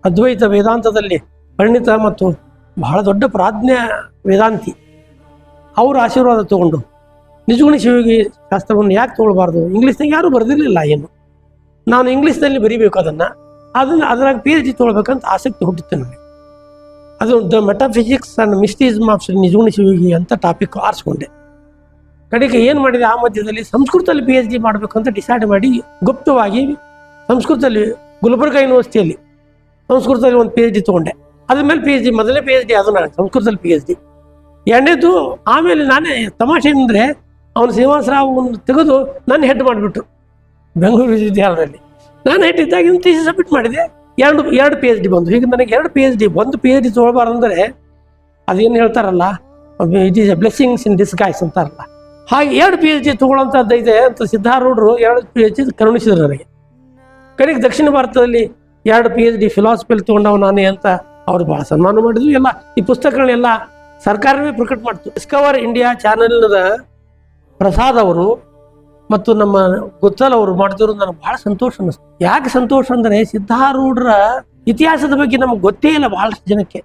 B: ಅದ್ವೈತ ವೇದಾಂತದಲ್ಲಿ ಪರಿಣಿತ ಮತ್ತು ಬಹಳ ದೊಡ್ಡ ಪ್ರಾಜ್ಞ ವೇದಾಂತಿ. ಅವರ ಆಶೀರ್ವಾದ ತಗೊಂಡು ನಿಜಗುಣ ಶಿವಯೋಗಿ ಶಾಸ್ತ್ರವನ್ನು ಯಾಕೆ ತೊಗೊಳ್ಬಾರ್ದು, ಇಂಗ್ಲೀಷ್ನಾಗ ಯಾರೂ ಬರೆದಿರಲಿಲ್ಲ ಏನು, ನಾನು ಇಂಗ್ಲೀಷ್ನಲ್ಲಿ ಬರೀಬೇಕು ಅದ್ರಾಗ PhD ತೊಗೊಳ್ಬೇಕಂತ ಆಸಕ್ತಿ ಹುಟ್ಟಿತ್ತು ನನಗೆ. ಅದು the metaphysics and mysticism of Nijaguna Shivayogi ಅಂತ ಟಾಪಿಕ್ ಆರಿಸ್ಕೊಂಡೆ. ಕಡೆಗೆ ಏನು ಮಾಡಿದೆ, ಆ ಮಧ್ಯದಲ್ಲಿ ಸಂಸ್ಕೃತದಲ್ಲಿ PhD ಮಾಡಬೇಕಂತ ಡಿಸೈಡ್ ಮಾಡಿ ಗುಪ್ತವಾಗಿ ಸಂಸ್ಕೃತದಲ್ಲಿ ಗುಲ್ಬರ್ಗಾ ಯೂನಿವರ್ಸಿಟಿಯಲ್ಲಿ ಸಂಸ್ಕೃತದಲ್ಲಿ ಒಂದು PhD ತೊಗೊಂಡೆ. ಅದ್ರ ಮೇಲೆ PhD, ಮೊದಲನೇ PhD ಅದು ನಾನು ಸಂಸ್ಕೃತದಲ್ಲಿ PhD. ಎರಡನೇದು ಆಮೇಲೆ ನಾನೇ ತಮಾಷೆ ಅಂದರೆ ಅವನು ಶ್ರೀನಿವಾಸರಾವ್ನ ತೆಗೆದು ನನ್ನ ಹೆಡ್ ಮಾಡಿಬಿಟ್ರು ಬೆಂಗಳೂರು ವಿಶ್ವವಿದ್ಯಾಲಯದಲ್ಲಿ. ನಾನು ಹೆಡ್ ಇದ್ದಾಗ ಥೀಸಿಸ್ ಸಬ್ಮಿಟ್ ಮಾಡಿದೆ. ಎರಡು PhD ಬಂದು. ಹೀಗೆ ನನಗೆ 2 PhD, ಒಂದು PhD ತೊಗೊಳ್ಬಾರಂದರೆ ಅದೇನು ಹೇಳ್ತಾರಲ್ಲ, it is A blessings in disguise ಅಂತಾರಲ್ಲ, ಹಾಗೆ 2 PhD ತೊಗೊಳ್ಳೋಂಥದ್ದು ಇದೆ ಅಂತ ಸಿದ್ಧಾರೂಢರು 2 PhD ಕರುಣಿಸಿದ್ರು ನನಗೆ. ಕಡೆಗೆ ದಕ್ಷಿಣ ಭಾರತದಲ್ಲಿ 2 PhD ಫಿಲಾಸಫಿಯಲ್ಲಿ ತೊಗೊಂಡವ ನಾನೇ ಅಂತ ಅವ್ರು ಭಾಳ ಸನ್ಮಾನ ಮಾಡಿದ್ರು. ಎಲ್ಲ ಈ ಪುಸ್ತಕಗಳನ್ನೆಲ್ಲ ಸರ್ಕಾರವೇ ಪ್ರಕಟ ಮಾಡ್ತು. ಡಿಸ್ಕವರ್ ಇಂಡಿಯಾ ಚಾನೆಲ್ನ ಪ್ರಸಾದ್ ಅವರು ಮತ್ತು ನಮ್ಮ ಗೊತ್ತಲ್ ಅವರು ಮಾಡ್ತಿದ್ರು ನನಗೆ ಭಾಳ ಸಂತೋಷ ಅನ್ನಿಸ್ತು. ಯಾಕೆ ಸಂತೋಷ ಅಂದರೆ, ಸಿದ್ಧಾರೂಢರ ಇತಿಹಾಸದ ಬಗ್ಗೆ ನಮಗೆ ಗೊತ್ತೇ ಇಲ್ಲ ಬಹಳಷ್ಟು ಜನಕ್ಕೆ.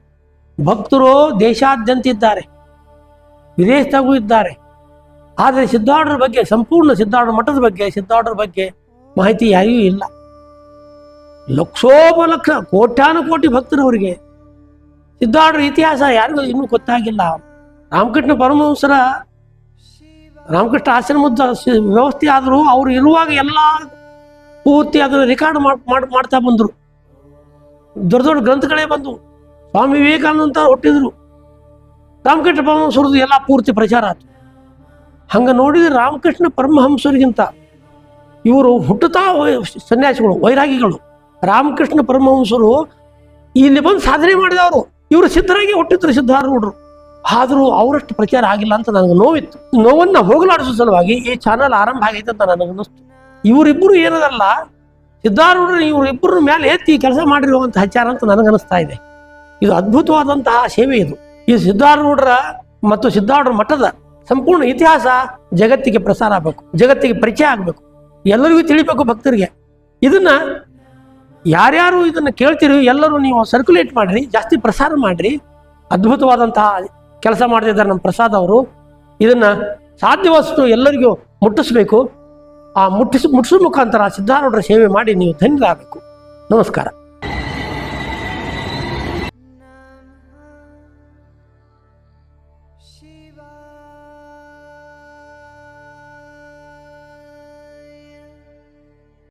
B: ಭಕ್ತರು ದೇಶಾದ್ಯಂತ ಇದ್ದಾರೆ, ವಿದೇಶದಾಗೂ ಇದ್ದಾರೆ. ಆದರೆ ಸಿದ್ಧಾರೂಢರ ಬಗ್ಗೆ, ಸಂಪೂರ್ಣ ಸಿದ್ಧಾರೂಢ ಮಠದ ಬಗ್ಗೆ, ಸಿದ್ಧಾರೂಢರ ಬಗ್ಗೆ ಮಾಹಿತಿ ಯಾರಿಗೂ ಇಲ್ಲ. ಲಕ್ಷೋಪಲಕ್ಷ ಕೋಟ್ಯಾನುಕೋಟಿ ಭಕ್ತರು ಅವರಿಗೆ. ಸಿದ್ಧಾರೂಢರ ಇತಿಹಾಸ ಯಾರಿಗೂ ಇನ್ನೂ ಗೊತ್ತಾಗಿಲ್ಲ. ರಾಮಕೃಷ್ಣ ಪರಮಹಂಸರ ರಾಮಕೃಷ್ಣ ಆಶ್ರಮದ ವ್ಯವಸ್ಥೆ ಆದರೂ ಅವರು ಇರುವಾಗ ಎಲ್ಲ ಪೂರ್ತಿ ಅದನ್ನು ರೆಕಾರ್ಡ್ ಮಾಡ್ತಾ ಬಂದರು. ದೊಡ್ಡ ದೊಡ್ಡ ಗ್ರಂಥಗಳೇ ಬಂದು ಸ್ವಾಮಿ ವಿವೇಕಾನಂದ ಹುಟ್ಟಿದ್ರು. ರಾಮಕೃಷ್ಣ ಪರಮಹಂಸರದ್ದು ಎಲ್ಲ ಪೂರ್ತಿ ಪ್ರಚಾರ ಆಯ್ತು. ಹಂಗೆ ನೋಡಿದ್ರೆ ರಾಮಕೃಷ್ಣ ಪರಮಹಂಸರಿಗಿಂತ ಇವರು ಹುಟ್ಟುತ್ತಾ ಸನ್ಯಾಸಿಗಳು, ವೈರಾಗಿಗಳು. ರಾಮಕೃಷ್ಣ ಪರಮಹಂಸರು ಇಲ್ಲಿ ಬಂದು ಸಾಧನೆ ಮಾಡಿದವರು. ಇವರು ಸಿದ್ಧರಾಗಿ ಹುಟ್ಟಿದ್ರು, ಸಿದ್ಧಾರೂಢರು. ಆದರೂ ಅವರಷ್ಟು ಪ್ರಚಾರ ಆಗಿಲ್ಲ ಅಂತ ನನಗೆ ನೋವಿತ್ತು. ನೋವನ್ನ ಹೋಗಲಾಡಿಸೋ ಸಲುವಾಗಿ ಈ ಚಾನಲ್ ಆರಂಭ ಆಗೈತೆ ಅಂತ ನನಗನ್ನಿಸ್ತು. ಇವರಿಬ್ಬರು ಏನದಲ್ಲ, ಸಿದ್ಧಾರೂಢರು ಇವರಿಬ್ಬರ ಮೇಲೆ ಎತ್ತಿ ಕೆಲಸ ಮಾಡಿರುವಂಥ ಹಚ್ಚಾರ ಅಂತ ನನಗನ್ನಿಸ್ತಾ ಇದೆ. ಇದು ಅದ್ಭುತವಾದಂತಹ ಸೇವೆ ಇದು. ಈ ಸಿದ್ಧಾರೂಢರ ಮತ್ತು ಸಿದ್ಧಾರೂಢರ ಮಠದ ಸಂಪೂರ್ಣ ಇತಿಹಾಸ ಜಗತ್ತಿಗೆ ಪ್ರಸಾರ ಆಗಬೇಕು, ಜಗತ್ತಿಗೆ ಪರಿಚಯ ಆಗಬೇಕು, ಎಲ್ಲರಿಗೂ ತಿಳಿಬೇಕು ಭಕ್ತರಿಗೆ. ಇದನ್ನ ಯಾರ್ಯಾರು ಇದನ್ನು ಕೇಳ್ತೀರಿ ಎಲ್ಲರೂ ನೀವು ಸರ್ಕ್ಯುಲೇಟ್ ಮಾಡಿರಿ, ಜಾಸ್ತಿ ಪ್ರಸಾರ ಮಾಡಿರಿ. ಅದ್ಭುತವಾದಂತಹ ಕೆಲಸ ಮಾಡ್ತಿದ್ದಾರೆ ನಮ್ಮ ಪ್ರಸಾದ್ ಅವರು. ಇದನ್ನ ಸಾಧ್ಯವಷ್ಟು ಎಲ್ಲರಿಗೂ ಮುಟ್ಟಿಸ್ಬೇಕು. ಆ ಮುಟ್ಟಿಸೋ ಮುಖಾಂತರ ಸಿದ್ಧಾರೂಢರ ಸೇವೆ ಮಾಡಿ ನೀವು ಧನ್ಯರಾಗಬೇಕು. ನಮಸ್ಕಾರ.